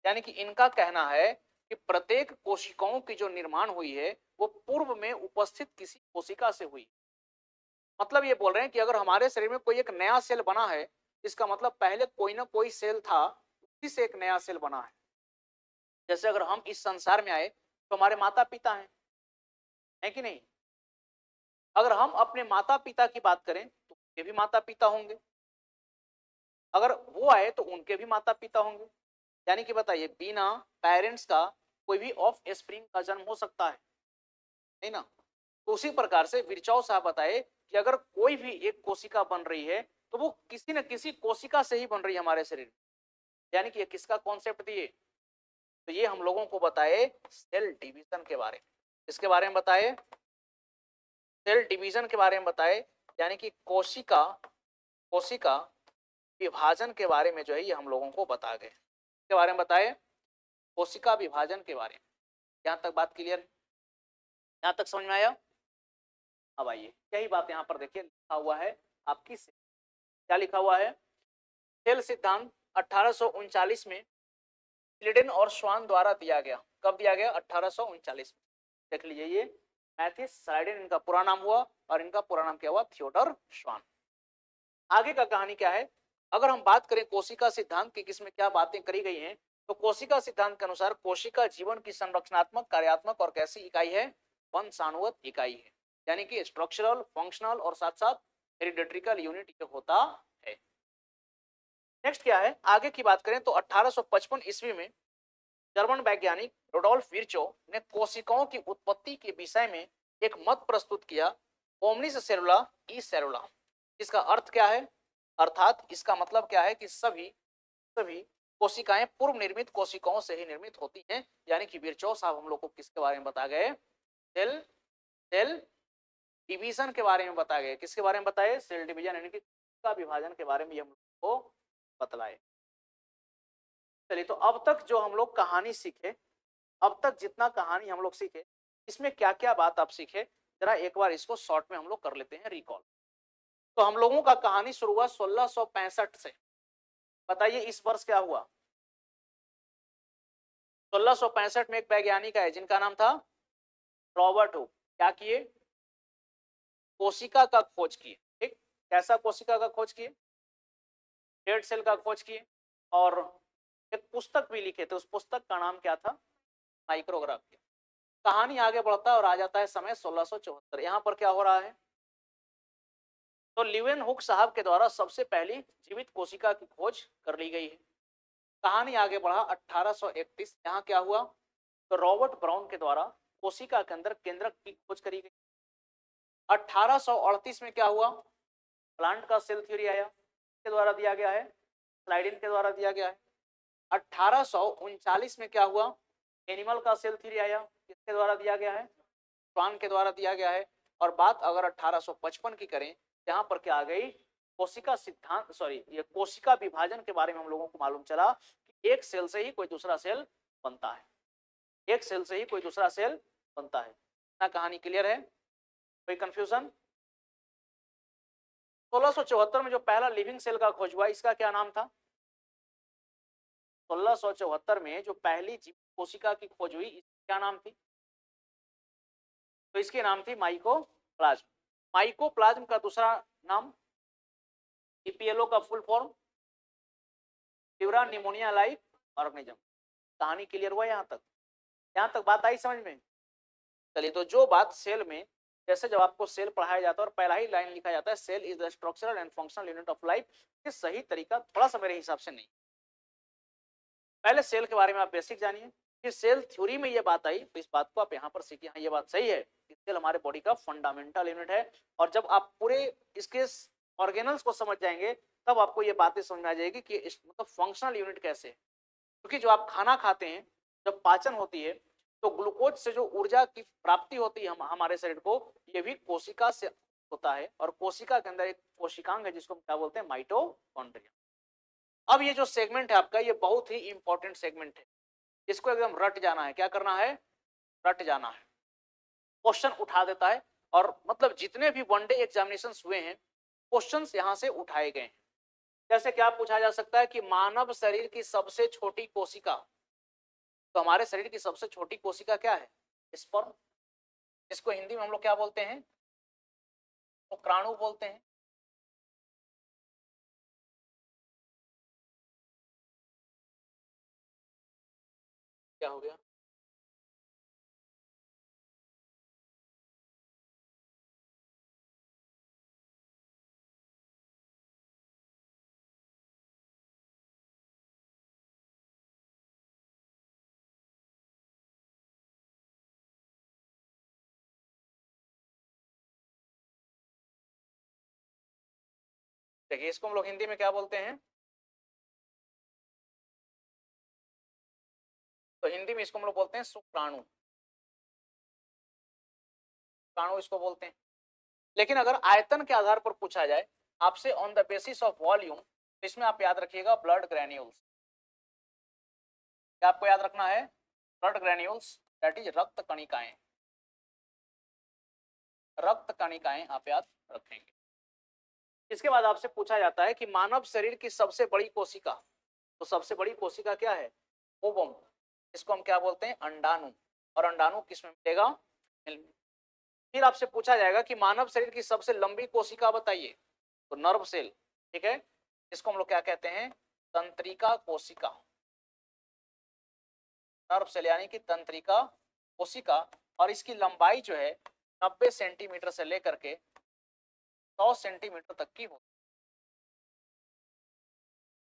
यानी कि इनका कहना है कि प्रत्येक कोशिकाओं की जो निर्माण हुई है वो पूर्व में उपस्थित किसी कोशिका से हुई। मतलब ये बोल रहे हैं कि अगर हमारे शरीर में कोई एक नया सेल बना है इसका मतलब पहले कोई ना कोई सेल था, उसी से एक नया सेल बना है। जैसे अगर हम इस संसार में आए तो हमारे माता पिता हैं, है कि नहीं। अगर हम अपने माता पिता की बात करें तो उनके भी माता पिता होंगे, अगर वो आए तो उनके भी माता पिता होंगे। यानी कि बताइए बिना पेरेंट्स का कोई भी ऑफ स्प्रिंग का जन्म हो सकता है, नहीं ना। तो उसी प्रकार से विर्चाओ साहब बताए कि अगर कोई भी एक कोशिका बन रही है तो वो किसी न किसी कोशिका से ही बन रही है हमारे शरीर में। यानी कि ये किसका कॉन्सेप्ट दिए, तो ये हम लोगों को बताए सेल डिवीजन के बारे में। इसके बारे में बताए, सेल डिवीजन के बारे में बताए। यानी कि कोशिका विभाजन के बारे में जो है ये हम लोगों को बता गए। इसके बारे में बताए कोशिका विभाजन के बारे में। यहां तक बात क्लियर है, यहां तक समझ में आया। अब आइए यही बात यहाँ पर देखिए लिखा हुआ है आपकी, क्या लिखा हुआ है, सेल सिद्धांत 1839 में स्वीडन और स्वान द्वारा दिया गया। कब दिया गया, 1839 में। देख लीजिए ये मैथिस साइडेन इनका पूरा नाम हुआ और इनका पूरा नाम क्या हुआ, थियोडर स्वान। आगे का कहानी क्या है, अगर हम बात करें कोशिका सिद्धांत की किसमें क्या बातें करी गई हैं, तो कोशिका सिद्धांत के अनुसार कोशिका जीवन की संरचनात्मक कार्यात्मक और कैसी इकाई है, वंशानुगत इकाई है। यानी कि स्ट्रक्चरल फंक्शनल और साथ साथ हेरिडेट्रिकल यूनिट ये होता है। नेक्स्ट क्या है, आगे की बात करें तो 1855 ईस्वी में जर्मन वैज्ञानिक रोडोल्फ विर्चो ने कोशिकाओं की उत्पत्ति के विषय में एक मत प्रस्तुत किया, ओमनिस सेलुला ई सेलुला। इसका अर्थ क्या है? अर्थात इसका मतलब क्या है कि सभी सभी कोशिकाएं पूर्व निर्मित कोशिकाओं से ही निर्मित होती हैं। यानी कि विर्चो साहब हम लोग को किसके बारे में बता गए? सेल सेल डिवीजन के बारे में बता गए। किसके बारे में बताए? सेल डिवीजन यानी कि कोशिका विभाजन के बारे में हम लोग को बतलाए। चलिए, तो अब तक जो हम लोग कहानी सीखे, अब तक जितना कहानी हम लोग सीखे, इसमें क्या क्या बात आप सीखे, जरा एक बार इसको शॉर्ट में हम लोग कर लेते हैं रिकॉल। तो हम लोगों का कहानी शुरू हुआ 1665 से। बताइए इस वर्ष क्या हुआ? 1665 में एक वैज्ञानिक है जिनका नाम था रॉबर्ट हुक। क्या किए? कोशिका का खोज किए। ठीक, कैसा कोशिका का खोज किए? डेड सेल का खोज किए, और एक पुस्तक भी लिखे थे। उस पुस्तक का नाम क्या था? माइक्रोग्राफी। कहानी आगे बढ़ता है और आ जाता है समय 1674। यहां पर क्या हो रहा है? तो लिवेन हुक साहब के द्वारा सबसे पहली जीवित कोशिका की खोज कर ली गई है। कहानी आगे बढ़ा 1831। यहाँ क्या हुआ? तो रॉबर्ट ब्राउन के द्वारा कोशिका के अंदर केंद्रक की खोज करी गई। 1838 में क्या हुआ? प्लांट का सेल थ्योरी आया, के द्वारा दिया गया है, स्लाइडिन के द्वारा दिया गया है। 1839 में क्या हुआ? एनिमल का सेल थ्योरी आया, किसके द्वारा दिया गया है? स्वान के द्वारा दिया गया है। और बात अगर 1855 की करें, यहाँ पर क्या आ गई? कोशिका सिद्धांत, सॉरी, ये कोशिका विभाजन के बारे में हम लोगों को मालूम चला कि एक सेल से ही कोई दूसरा सेल बनता है, एक सेल से ही कोई दूसरा सेल बनता है। ना कहानी क्लियर है? कोई कंफ्यूजन? 1674 में जो पहला लिविंग सेल का खोज हुआ, इसका क्या नाम था? 1674 में जो पहली जीवित कोशिका की खोज हुई, इसकी क्या नाम थी? तो इसके नाम थी माइकोप्लाज्म। माइकोप्लाज्म का दूसरा नाम ईपीएलओ का full form pura pneumonia like organism. कहानी क्लियर हुआ यहाँ तक? यहाँ तक बात आई समझ में? चलिए, तो जो बात सेल में, जैसे जब आपको सेल पढ़ाया जाता है और पहला ही लाइन लिखा जाता है cell is the structural and functional unit of life, ये सही तरीका थोड़ा सा मेरे हिसाब से नहीं। पहले सेल के बारे में आप बेसिक जानिए, फिर सेल थ्योरी में ये बात आई तो इस बात को आप यहाँ पर सीखिए। हाँ, ये बात सही है कि सेल हमारे बॉडी का फंडामेंटल यूनिट है। और जब आप पूरे इसके ऑर्गेनल्स को समझ जाएंगे, तब आपको ये बातें समझ में आ जाएगी कि मतलब फंक्शनल यूनिट कैसे है। क्योंकि जो आप खाना खाते हैं, जब पाचन होती है, तो ग्लूकोज से जो ऊर्जा की प्राप्ति होती है हमारे शरीर को, ये भी कोशिका से होता है। और कोशिका के अंदर एक कोशिकांग है जिसको हम क्या बोलते हैं? माइटोकॉन्ड्रिया। अब ये जो सेगमेंट है आपका, ये बहुत ही इंपॉर्टेंट सेगमेंट है। इसको एकदम रट जाना है। क्या करना है? रट जाना है। क्वेश्चन उठा देता है, और मतलब जितने भी वनडे एग्जामिनेशन हुए हैं, क्वेश्चंस यहां से उठाए गए हैं। जैसे क्या पूछा जा सकता है कि मानव शरीर की सबसे छोटी कोशिका, तो हमारे शरीर की सबसे छोटी कोशिका क्या है? स्पर्म। इसको हिंदी में हम लोग क्या बोलते हैं? शुक्राणु बोलते हैं। क्या हो गया? देखिए, इसको हम लोग हिंदी में क्या बोलते हैं? तो हिंदी में इसको हम लोग बोलते हैं शुक्राणु। शुक्राणु इसको बोलते हैं। लेकिन अगर आयतन के आधार पर पूछा जाए आपसे on the basis of volume, तो इसमें आप याद रखिएगा ब्लड ग्रैन्यूल्स। क्या आपको याद रखना है? ब्लड ग्रैन्यूल्स, दैट इज रक्त कणिकाएं। रक्त कणिकाएं आप याद रखेंगे। इसके बाद आपसे पूछा जाता है कि मानव शरीर की सबसे बड़ी कोशिका, तो सबसे बड़ी कोशिका क्या है? ओवम। इसको हम क्या बोलते हैं? अंडाणु। और अंडाणु किसमें मिलेगा? फिर आपसे पूछा जाएगा कि मानव शरीर की सबसे लंबी कोशिका बताइए, तो नर्व सेल। ठीक है, इसको हम लोग क्या कहते हैं? तंत्रिका कोशिका। नर्व सेल यानी कि तंत्रिका कोशिका। और इसकी लंबाई जो है 90 सेंटीमीटर से लेकर के 100 सेंटीमीटर तक की होती है।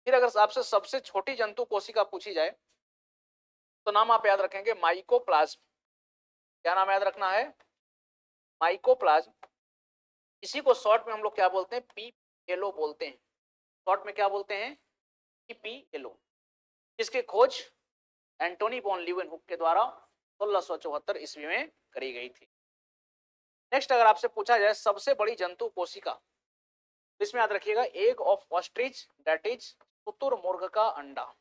फिर अगर आपसे सबसे छोटी जंतु कोशिका पूछी जाए, तो नाम आप याद रखेंगे माइकोप्लाज्म। क्या नाम याद रखना है? माइकोप्लाज्म। इसी को शॉर्ट में हम लोग क्या बोलते हैं? पीपीएलओ बोलते हैं। शॉर्ट में क्या बोलते हैं? पीपीएलओ। इसकी खोज एंटोनी वॉन लीeuwenhoek के द्वारा 1674 ईस्वी में करी गई थी। नेक्स्ट अगर आपसे पूछा जाए सबसे बड़ी जंतु कोशिका, तो इसमें याद रखिएगा egg of ostrich, that is शुतुरमुर्ग का अंडा।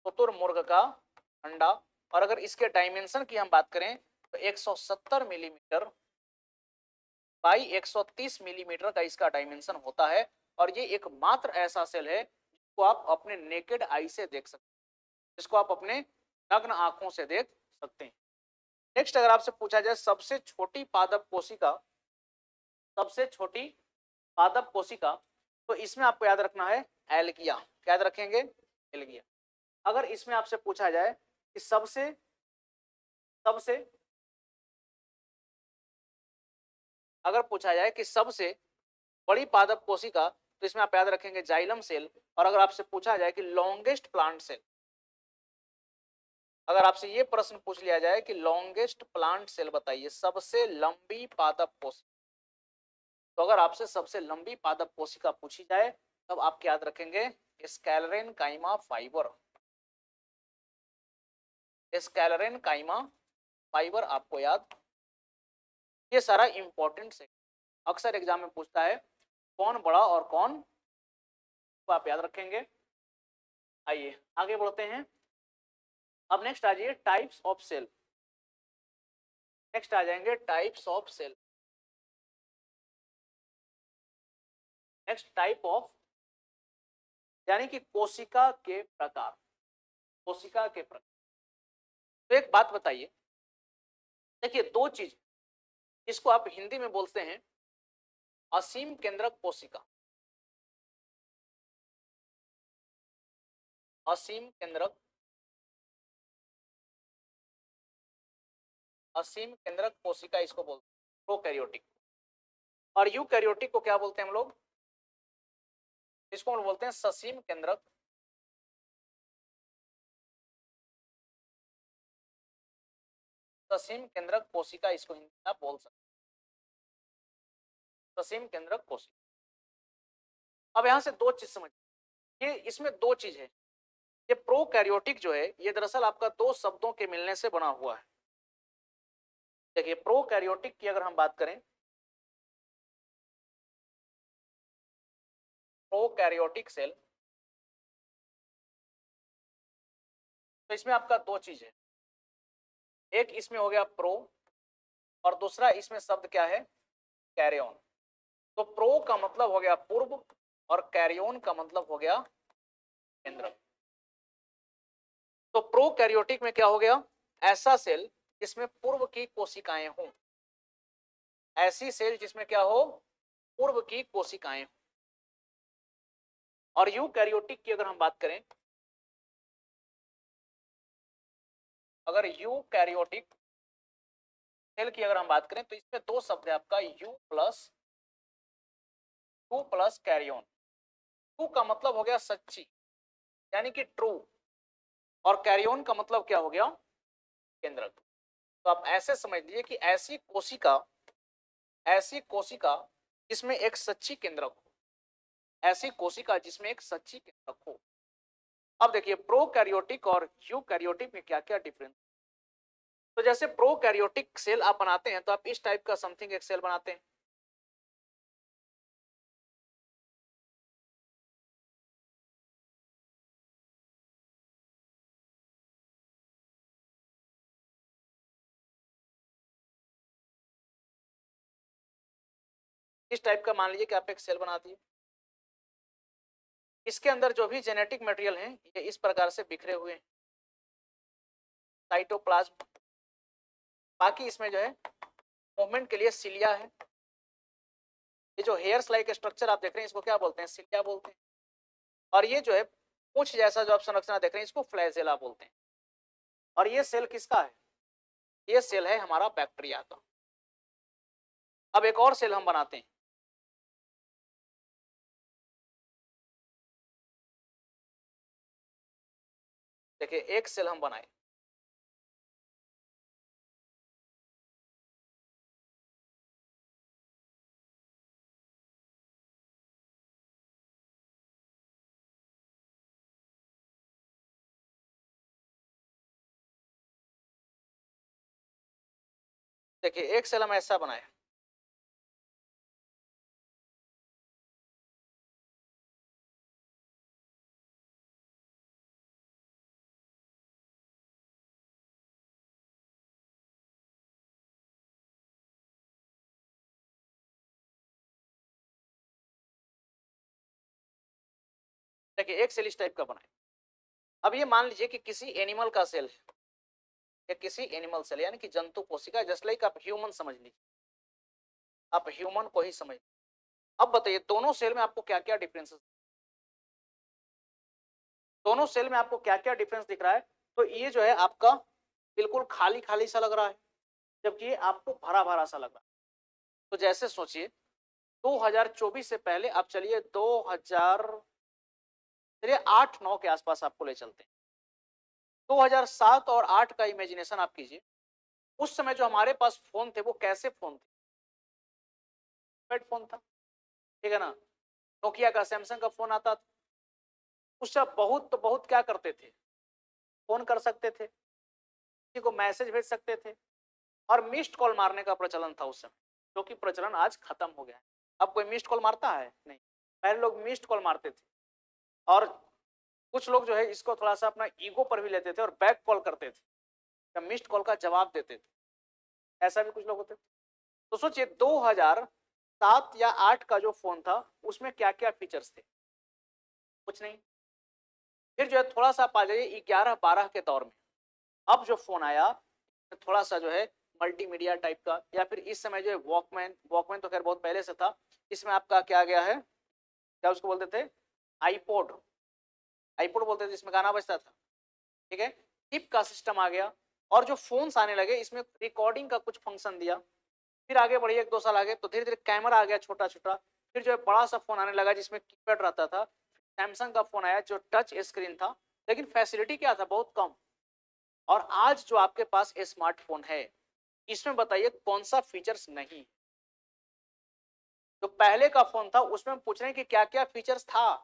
शुतुरमुर्ग का अंडा। और अगर इसके डायमेंशन की हम बात करें तो 170 मिलीमीटर बाई 130 मिलीमीटर का इसका डायमेंशन होता है। और ये एकमात्र ऐसा सेल है जिसको आप अपने नेकेड आई से देख सकते हैं, जिसको आप अपने नग्न आंखों से देख सकते हैं। नेक्स्ट अगर आपसे पूछा जाए सबसे छोटी पादप कोशिका, सबसे छोटी पादप कोशिका, तो इसमें आपको याद रखना है एल्गिया। क्या याद रखेंगे? एल्गिया। अगर इसमें आपसे पूछा जाए कि सबसे सबसे अगर पूछा जाए कि सबसे बड़ी पादप कोशिका, तो इसमें आप याद रखेंगे जाइलम सेल। और अगर आपसे पूछा जाए कि लॉन्गेस्ट प्लांट सेल, अगर आपसे ये प्रश्न पूछ लिया जाए कि लॉन्गेस्ट प्लांट सेल बताइए, सबसे लंबी पादप कोशिका, तो अगर आपसे सबसे लंबी पादप कोशिका पूछी जाए तब आप याद रखेंगे स्कैलरेनकाइमा फाइबर। स्कैलरेनकाइमा फाइबर आपको याद। ये सारा इंपॉर्टेंट है, अक्सर एग्जाम में पूछता है कौन बड़ा और कौन, तो आप याद रखेंगे। आइए आगे बढ़ते हैं। अब नेक्स्ट आ जाइए टाइप्स ऑफ सेल। नेक्स्ट आ जाएंगे types of cell. Next type of यानी कि कोशिका के प्रकार। कोशिका के प्रकार। तो एक बात बताइए, देखिए दो चीज इसको आप हिंदी में बोलते हैं असीम केंद्रक कोशिका। असीम केंद्रक, असीम केंद्रक कोशिका इसको बोलते हैं प्रोकैरियोटिक। और यूकैरियोटिक को क्या बोलते हैं हम लोग? इसको हम बोलते हैं ससीम केंद्रक, ससीम केंद्रक कोशिका इसको हिंदी में आप बोल सकते हैं, ससीम केंद्रक कोशिका। अब यहां से दो चीज समझ, ये इसमें दो चीज है। ये प्रोकैरियोटिक जो है ये दरअसल आपका दो शब्दों के मिलने से बना हुआ है। देखिए प्रोकैरियोटिक की अगर हम बात करें, प्रोकैरियोटिक सेल, तो इसमें आपका दो चीज है। एक इसमें हो गया प्रो और दूसरा इसमें शब्द क्या है? कैरियन। तो प्रो का मतलब हो गया पूर्व और कैरियन का मतलब हो गया केंद्र। तो प्रोकैरियोटिक में क्या हो गया? ऐसा सेल जिसमें पूर्व की कोशिकाएं हों, ऐसी सेल जिसमें क्या हो? पूर्व की कोशिकाएं। और यूकैरियोटिक की अगर हम बात करें, अगर यूकैरियोटिक सेल की अगर हम बात करें तो इसमें दो शब्द है आपका यू प्लस कैरियन। यू का मतलब हो गया सच्ची यानी कि ट्रू, और कैरियन का मतलब क्या हो गया? केंद्रक। तो आप ऐसे समझ लीजिए कि ऐसी कोशिका जिसमें एक सच्ची केंद्रक हो, ऐसी कोशिका जिसमें एक सच्ची केंद्रक हो। अब देखिए प्रोकैरियोटिक और यूकैरियोटिक में क्या क्या डिफरेंस। तो जैसे प्रोकैरियोटिक सेल आप बनाते हैं तो आप इस टाइप का समथिंग एक सेल बनाते हैं। इस टाइप का मान लीजिए कि आप एक सेल बना दिए, इसके अंदर जो भी जेनेटिक मटेरियल हैं ये इस प्रकार से बिखरे हुए हैं, साइटोप्लाज्म। बाकी इसमें जो है मूवमेंट के लिए सिलिया है। ये जो हेयर्स लाइक स्ट्रक्चर आप देख रहे हैं इसको क्या बोलते हैं? सिलिया बोलते हैं। और ये जो है पूंछ जैसा जो आप संरचना देख रहे हैं इसको फ्लैजेला बोलते हैं। और ये सेल किसका है? ये सेल है हमारा बैक्टीरिया का। अब एक और सेल हम बनाते हैं, देखिए एक सेल हम बनाए, देखिए एक सेल हम ऐसा बनाए, देखिए एक सेल इस टाइप का बनाए। अब ये मान लीजिए कि किसी एनिमल का सेल है, या किसी एनिमल सेल यानी कि जंतु कोशिका, जस्ट लाइक आप ह्यूमन समझ लीजिए, आप ह्यूमन को ही समझ। अब बताइए दोनों सेल में आपको क्या क्या डिफरेंसेस, दोनों सेल में आपको क्या क्या डिफरेंस दिख रहा है। तो ये जो है आपका बिल्कुल खाली खाली सा लग रहा है, जबकि ये आपको भरा भरा सा लग रहा है। तो जैसे सोचिए 2024 से पहले आप चलिए 2000, चलिए 8-9 के आसपास आपको ले चलते हैं। 2007 और 8 का इमेजिनेशन आप कीजिए। उस समय जो हमारे पास फोन थे वो कैसे फोन थे, फोन था, ठीक है ना, नोकिया का, सैमसंग का फोन आता था। उससे बहुत तो बहुत क्या करते थे, फोन कर सकते थे, किसी को मैसेज भेज सकते थे, और मिस्ड कॉल मारने का प्रचलन था उस समय, जो कि प्रचलन आज खत्म हो गया है। अब कोई मिस्ड कॉल मारता है नहीं, पहले लोग मिस्ड कॉल मारते थे, और कुछ लोग जो है इसको थोड़ा सा अपना ईगो पर भी लेते थे और बैक कॉल करते थे, मिस्ड कॉल का जवाब देते थे, ऐसा भी कुछ लोग होते थे। तो सोचिए 2007 या 8 का जो फोन था उसमें क्या क्या फीचर्स थे, कुछ नहीं। फिर जो है थोड़ा सा आप आ जाइए 11-12 के दौर में, अब जो फोन आया थोड़ा सा जो है मल्टीमीडिया टाइप का, या फिर इस समय जो है वॉकमैन, वॉकमैन तो खैर बहुत पहले से था, इसमें आपका क्या गया है, क्या उसको बोलते थे, आईपॉड, आईपॉड बोलते थे, इसमें गाना बजता था, ठीक है। टिप का सिस्टम आ गया, और जो फोन्स आने लगे इसमें रिकॉर्डिंग का कुछ फंक्शन दिया। फिर आगे बढ़िए 1-2 साल आगे तो धीरे धीरे कैमरा आ गया छोटा छोटा, फिर जो है बड़ा सा फोन आने लगा जिसमें कीपैड रहता था। सैमसंग का फोन आया जो टच स्क्रीन था, लेकिन फैसिलिटी क्या था, बहुत कम। और आज जो आपके पास स्मार्टफोन है इसमें बताइए कौन सा फीचर्स नहीं। जो पहले का फोन था उसमें पूछ रहे हैं कि क्या क्या फीचर्स था,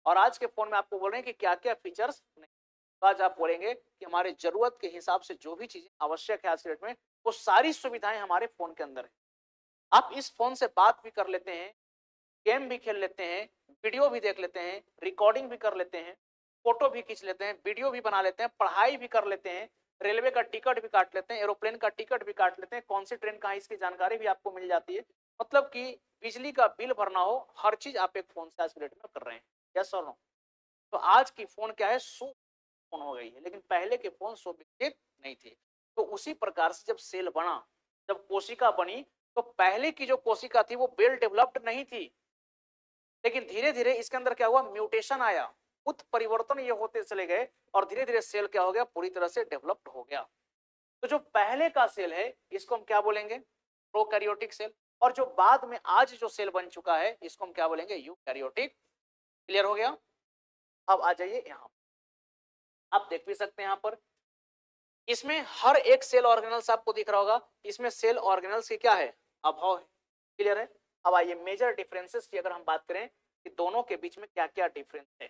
और आज के फोन में आपको बोल रहे हैं कि क्या क्या फीचर्स नहीं। तो आज आप बोलेंगे कि हमारे जरूरत के हिसाब से जो भी चीजें आवश्यक है आज के डेट में, वो सारी सुविधाएं हमारे फोन के अंदर है। आप इस फोन से बात भी कर लेते हैं, गेम भी खेल लेते हैं, वीडियो भी देख लेते हैं, रिकॉर्डिंग भी कर लेते हैं, फोटो भी खींच लेते हैं, वीडियो भी बना लेते हैं, पढ़ाई भी कर लेते हैं, रेलवे का टिकट भी काट लेते हैं, एरोप्लेन का टिकट भी काट लेते हैं, कौन सी ट्रेन कहाँ इसकी जानकारी भी आपको मिल जाती है। मतलब कि बिजली का बिल भरना हो, हर चीज आप एक फोन से आज के डेट में कर रहे हैं। यस और नो? तो आज की फोन क्या है, फोन हो गई है, लेकिन पहले के फोन सो विकसित नहीं थे। तो उसी प्रकार से जब सेल बना, जब कोशिका बनी, तो पहले की जो कोशिका थी वो वेल डेवलप्ड नहीं थी, लेकिन धीरे धीरे इसके अंदर क्या हुआ, म्यूटेशन आया, उत्परिवर्तन ये होते चले गए, और धीरे धीरे सेल क्या हो गया, पूरी तरह से डेवलप्ड हो गया। तो जो पहले का सेल है इसको हम क्या बोलेंगे, प्रोकैरियोटिक सेल, और जो बाद में आज जो सेल बन चुका है इसको हम क्या बोलेंगे, यूकैरियोटिक। क्लियर हो गया? अब आ जाइए यहां, आप देख भी सकते हैं यहां पर, इसमें हर एक सेल ऑर्गेनल्स आपको दिख रहा होगा, इसमें सेल ऑर्गेनल्स की क्या है, अभाव है। क्लियर है? अब आइए मेजर डिफरेंसेस की अगर हम बात करें कि दोनों के बीच में क्या क्या डिफरेंस है,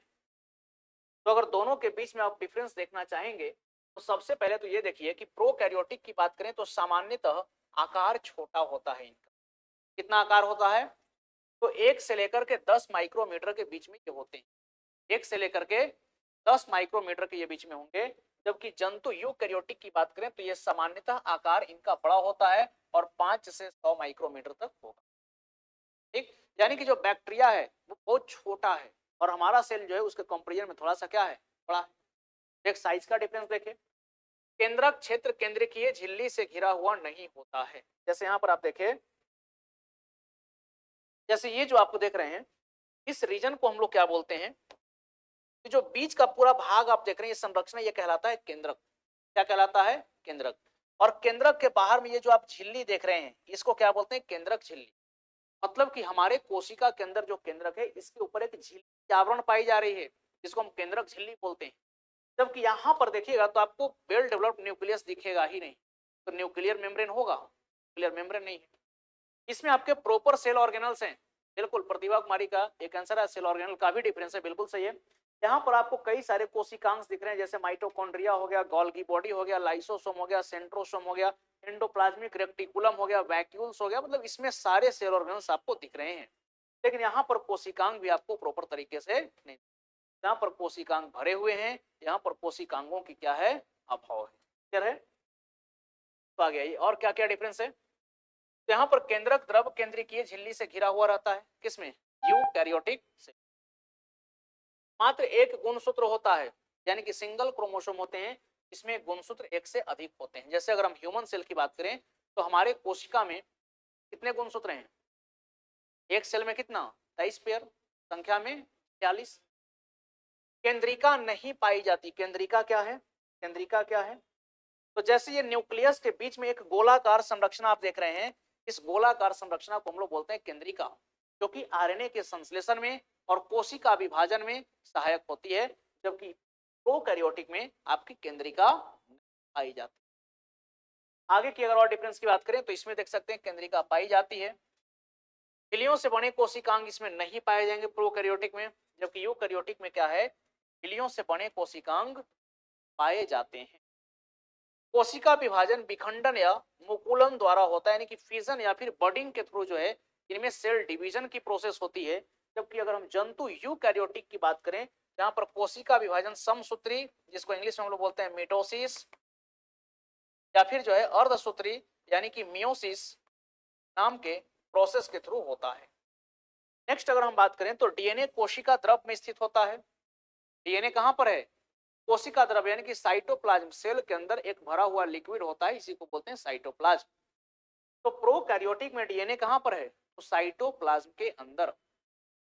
तो अगर दोनों के बीच में आप डिफरेंस देखना चाहेंगे तो सबसे पहले तो ये देखिए कि प्रोकैरियोटिक की बात करें तो सामान्यतः आकार छोटा होता है इनका। कितना आकार होता है, तो 1 से लेकर के 10 माइक्रोमीटर के बीच में ये होते हैं, 1 से लेकर के 10 माइक्रोमीटर के ये बीच में होंगे। जबकि जंतु यूकैरियोटिक की बात करें तो ये सामान्यतः आकार इनका बड़ा होता है और 5 से 100 माइक्रोमीटर तक होगा। ठीक, यानी कि जो बैक्टीरिया है वो बहुत छोटा है, और हमारा सेल जो है उसके कंपेरिजन में थोड़ा सा क्या है, बड़ा है। एक साइज का डिफरेंस देखें, केंद्रक क्षेत्र केंद्रकीय झिल्ली से घिरा हुआ नहीं होता है। जैसे यहां पर आप देखें, जैसे ये जो आपको देख रहे हैं, इस रीजन को हम लोग क्या बोलते हैं, तो जो बीच का पूरा भाग आप देख रहे हैं ये संरचना, ये कहलाता है केंद्रक। क्या कहलाता है, केंद्रक। और केंद्रक के बाहर में ये जो आप झिल्ली देख रहे हैं इसको क्या बोलते हैं, केंद्रक झिल्ली। मतलब कि हमारे कोशिका के अंदर जो केंद्रक है इसके ऊपर एक झिल्ली की आवरण पाई जा रही है, जिसको हम केंद्रक झिल्ली बोलते हैं। जबकि यहाँ पर देखिएगा तो आपको वेल डेवलप्ड न्यूक्लियस दिखेगा ही नहीं, तो न्यूक्लियर मेम्ब्रेन होगा, न्यूक्लियर मेम्ब्रेन नहीं है। इसमें आपके प्रॉपर सेल ऑर्गेनल्स हैं, बिल्कुल प्रतिभा कुमारी का एक आंसर है, सेल ऑर्गेनल का भी डिफरेंस है, बिल्कुल सही है। यहाँ पर आपको कई सारे कोशिकांश दिख रहे हैं, जैसे माइटोकॉन्ड्रिया हो गया, गोल्गी बॉडी हो गया, लाइसोसोम हो गया, सेंट्रोसोम हो गया, एंडोप्लाज्मिक रेक्टिकुलम हो गया, वैक्यूल्स हो गया, मतलब इसमें सारे सेल ऑर्गेनल्स आपको दिख रहे हैं। लेकिन यहाँ पर कोशिकांग भी आपको प्रॉपर तरीके से नहीं, यहाँ पर कोशिकांग भरे हुए हैं, यहाँ पर कोशिकांगों की क्या है, अभाव है। क्लियर है? तो आ गया ये। और क्या क्या डिफरेंस है? तो यहाँ पर केंद्रक द्रव केंद्रीय झिल्ली से घिरा हुआ रहता है, किसमें, यूकैरियोटिक से। मात्र एक गुणसूत्र होता है, यानी कि सिंगल क्रोमोसोम होते हैं, इसमें गुणसूत्र एक से अधिक होते हैं। जैसे अगर हम ह्यूमन सेल की बात करें तो हमारे कोशिका में कितने गुणसूत्र हैं, एक सेल में कितना, 23 पेयर, संख्या में 46। केंद्रिका नहीं पाई जाती। केंद्रिका क्या है, केंद्रिका क्या है? तो जैसे ये न्यूक्लियस के बीच में एक गोलाकार संरचना आप देख रहे हैं, इस गोलाकार संरचना को हम लोग बोलते हैं केंद्रिका, जो कि आरएनए के संश्लेषण में और कोशिका विभाजन में सहायक होती है, जबकि प्रोकैरियोटिक में आपकी केंद्रिका पाई जाती है। आगे की अगर और डिफरेंस की बात करें तो इसमें देख सकते हैं केंद्रिका पाई जाती है। हिलियों से बने कोशिकांग इसमें नहीं पाए जाएंगे प्रोकैरियोटिक में, जबकि यूकैरियोटिक में क्या है, हिलियों से बने कोशिकांग पाए जाते हैं। कोशिका विभाजन विखंडन या मुकुलन द्वारा होता है, यानी कि फिजन या फिर बडिंग के थ्रू जो है इनमें सेल डिवीजन की प्रोसेस होती है। जबकि अगर हम जंतु यूकैरियोटिक की बात करें, जहां पर कोशिका विभाजन समसूत्री, जिसको इंग्लिश में हम लोग बोलते हैं मिटोसिस, या फिर जो है अर्धसूत्री यानी कि मियोसिस नाम के प्रोसेस के थ्रू होता है। नेक्स्ट अगर हम बात करें तो डीएनए कोशिका द्रव में स्थित होता है। डीएनए कहां पर है, कोशिका द्रव, यानी कि साइटोप्लाज्म, सेल के अंदर एक भरा हुआ लिक्विड होता है, इसी को बोलते हैं साइटोप्लाज्म। तो प्रोकैरियोटिक में डीएनए कहां पर है, तो साइटोप्लाज्म के अंदर,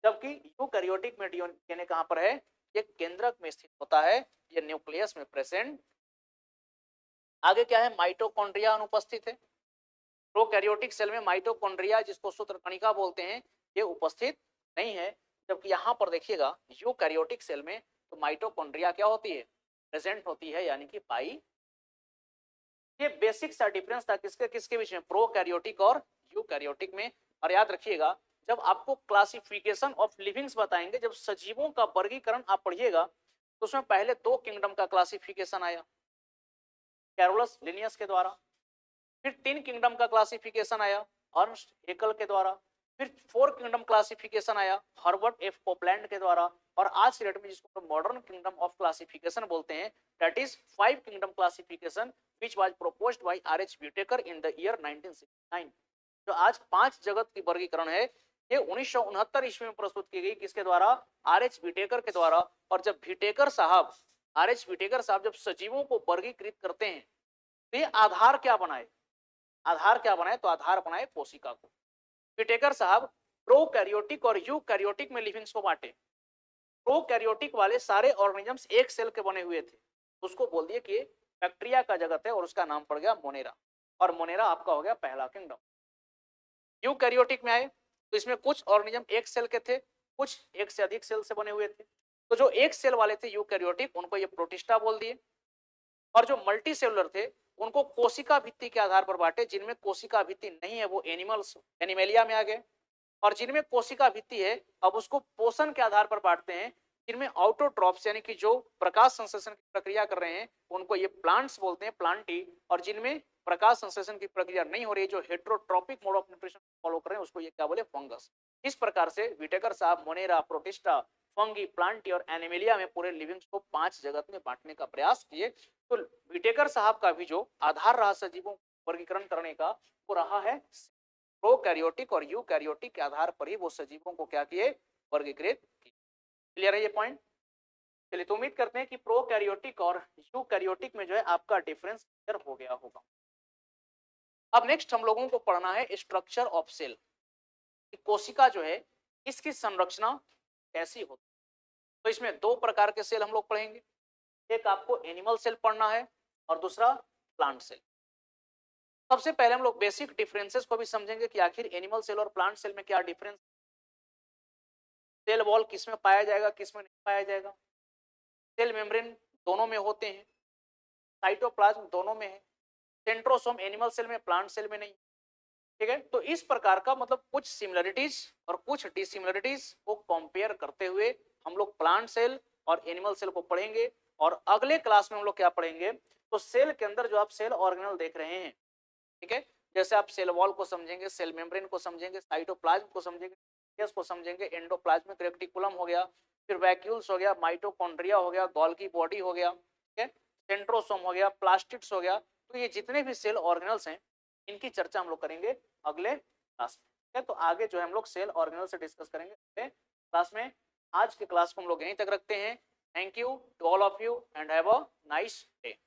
जबकि यूकैरियोटिक में डीएनए कहां पर है, ये केंद्रक में स्थित होता है, ये न्यूक्लियस में प्रेजेंट। आगे क्या है, माइटोकॉन्ड्रिया अनुपस्थित है। प्रोकैरियोटिक सेल में माइटोकॉन्ड्रिया, जिसको सूत्रकणिका बोलते हैं, ये उपस्थित नहीं है। जबकि यहां पर देखिएगा यूकैरियोटिक सेल में तो माइटोकॉन्ड्रिया क्या होती है, प्रेजेंट होती है, यानी कि पाई। ये बेसिक सा डिफरेंस था किसके किसके बीच में, प्रोकैरियोटिक और यूकैरियोटिक में। और याद रखिएगा जब आपको क्लासिफिकेशन ऑफ लिविंग्स बताएंगे, जब सजीवों का वर्गीकरण आप पढ़िएगा तो उसमें पहले 2 किंगडम का क्लासिफिकेशन आया कैरोलस लिनियस के द्वारा, फिर 3 किंगडम का क्लासिफिकेशन आया अर्नस्ट हेकल के द्वारा, फिर 4 किंगडम क्लासिफिकेशन आया हर्बर्ट एफ कोपलैंड के द्वारा, और आज के डेट में जिसको मॉडर्न किंगडम ऑफ क्लासिफिकेशन बोलते हैं, that is 5 kingdom classification which was proposed by R H Whittaker in the year 1969। जो आज 5 जगत की वर्गीकरण है, ये 1969 ईस्वी में प्रस्तुत की गई, किसके द्वारा, आरएच व्हिटेकर के द्वारा। और जब व्हिटेकर साहब, आरएच व्हिटेकर साहब जब सजीवों को वर्गीकृत करते हैं तो ये आधार क्या बनाए, आधार क्या बनाए, तो आधार बनाए कोशिका को। व्हिटेकर साहब प्रोकैरियोटिक और यूकैरियोटिक में लिविंग्स को बांटे। प्रोकैरियोटिक वाले सारे ऑर्गेनिजम्स एक सेल के बने हुए थे, उसको बोल दिए कि बैक्टीरिया का जगत है, और उसका नाम पड़ गया मोनेरा, और मोनेरा आपका हो गया पहला किंगडम। यूकैरियोटिक में आए तो इसमें कुछ ऑर्गेनिज्म एक सेल के थे, कुछ एक से अधिक सेल से बने हुए थे। तो जो एक सेल वाले थे यूकैरियोटिक, उनको ये प्रोटिस्टा बोल दिए, और जो मल्टी सेलुलर थे उनको कोशिका भित्ति के आधार पर बांटे। जिनमें कोशिका भित्ति नहीं है वो एनिमल्स, एनिमेलिया में आ गए, और जिनमें कोशिका भित्ति है अब उसको पोषण के आधार पर बांटते हैं। जिनमें ऑटोट्रॉप्स यानी कि जो प्रकाश संश्लेषण की प्रक्रिया कर रहे हैं उनको ये प्लांट्स बोलते हैं, प्लांटी, और जिनमें प्रकाश संश्लेषण की प्रक्रिया नहीं हो रही है, जो heterotrophic mode of nutrition follow कर रहे हैं, उसको ये क्या बोले, फंगस। इस प्रकार से व्हिटेकर साहब मोनेरा, प्रोटिस्टा, फंगी, प्लांटी और एनिमेलिया में पूरे लिविंग्स को 5 जगत में बांटने का प्रयास किए। तो व्हिटेकर साहब का भी जो आधार रहा सजीवों वर्गीकरण करने का, वो रहा है प्रोकैरियोटिक और यूकैरियोटिक के आधार पर ही वो सजीवों को क्या किए, वर्गीकृत किए। क्लियर है ये पॉइंट? चलिए, तो उम्मीद करते हैं कि प्रोकैरियोटिक और यूकैरियोटिक में जो है आपका डिफरेंस क्लियर हो गया होगा। अब नेक्स्ट हम लोगों को पढ़ना है स्ट्रक्चर ऑफ सेल, कोशिका जो है इसकी संरचना कैसी होती है। तो इसमें 2 प्रकार के सेल हम लोग पढ़ेंगे, एक आपको एनिमल सेल पढ़ना है और दूसरा प्लांट सेल। सबसे पहले हम लोग बेसिक डिफरेंसेस को भी समझेंगे कि आखिर एनिमल सेल और प्लांट सेल में क्या डिफरेंस, सेल वॉल किस में पाया जाएगा, किस में नहीं पाया जाएगा, सेल मेम्ब्रेन दोनों में होते हैं, साइटोप्लाज्म दोनों में है, सेंट्रोसोम एनिमल सेल में, प्लांट सेल में नहीं। ठीक है, तो इस प्रकार का मतलब कुछ सिमिलरिटीज और कुछ डिसिमिलरिटीज को कंपेयर करते हुए हम लोग प्लांट सेल और एनिमल सेल को पढ़ेंगे। और अगले क्लास में हम लोग क्या पढ़ेंगे, तो सेल के अंदर जो आप सेल ऑर्गेनल देख रहे हैं, ठीक है, जैसे आप सेल वॉल को समझेंगे, सेल मेम्ब्रेन को समझेंगे, साइटोप्लाज्म को समझेंगे, को समझेंगे, एंडोप्लाज्मिक रेटिकुलम हो गया, फिर वैक्यूल्स हो गया, माइटोकॉन्ड्रिया हो गया, गोल्गी बॉडी हो गया, ठीक है, सेंट्रोसोम हो गया, प्लास्टिड्स हो गया। तो ये जितने भी सेल ऑर्गेनल्स हैं इनकी चर्चा हम लोग करेंगे अगले क्लास में। ठीक है, तो आगे जो है हम लोग सेल ऑर्गेनल से डिस्कस करेंगे अगले क्लास में। आज के क्लास को हम लोग यहीं तक रखते हैं। Thank you to all of you and have a nice day.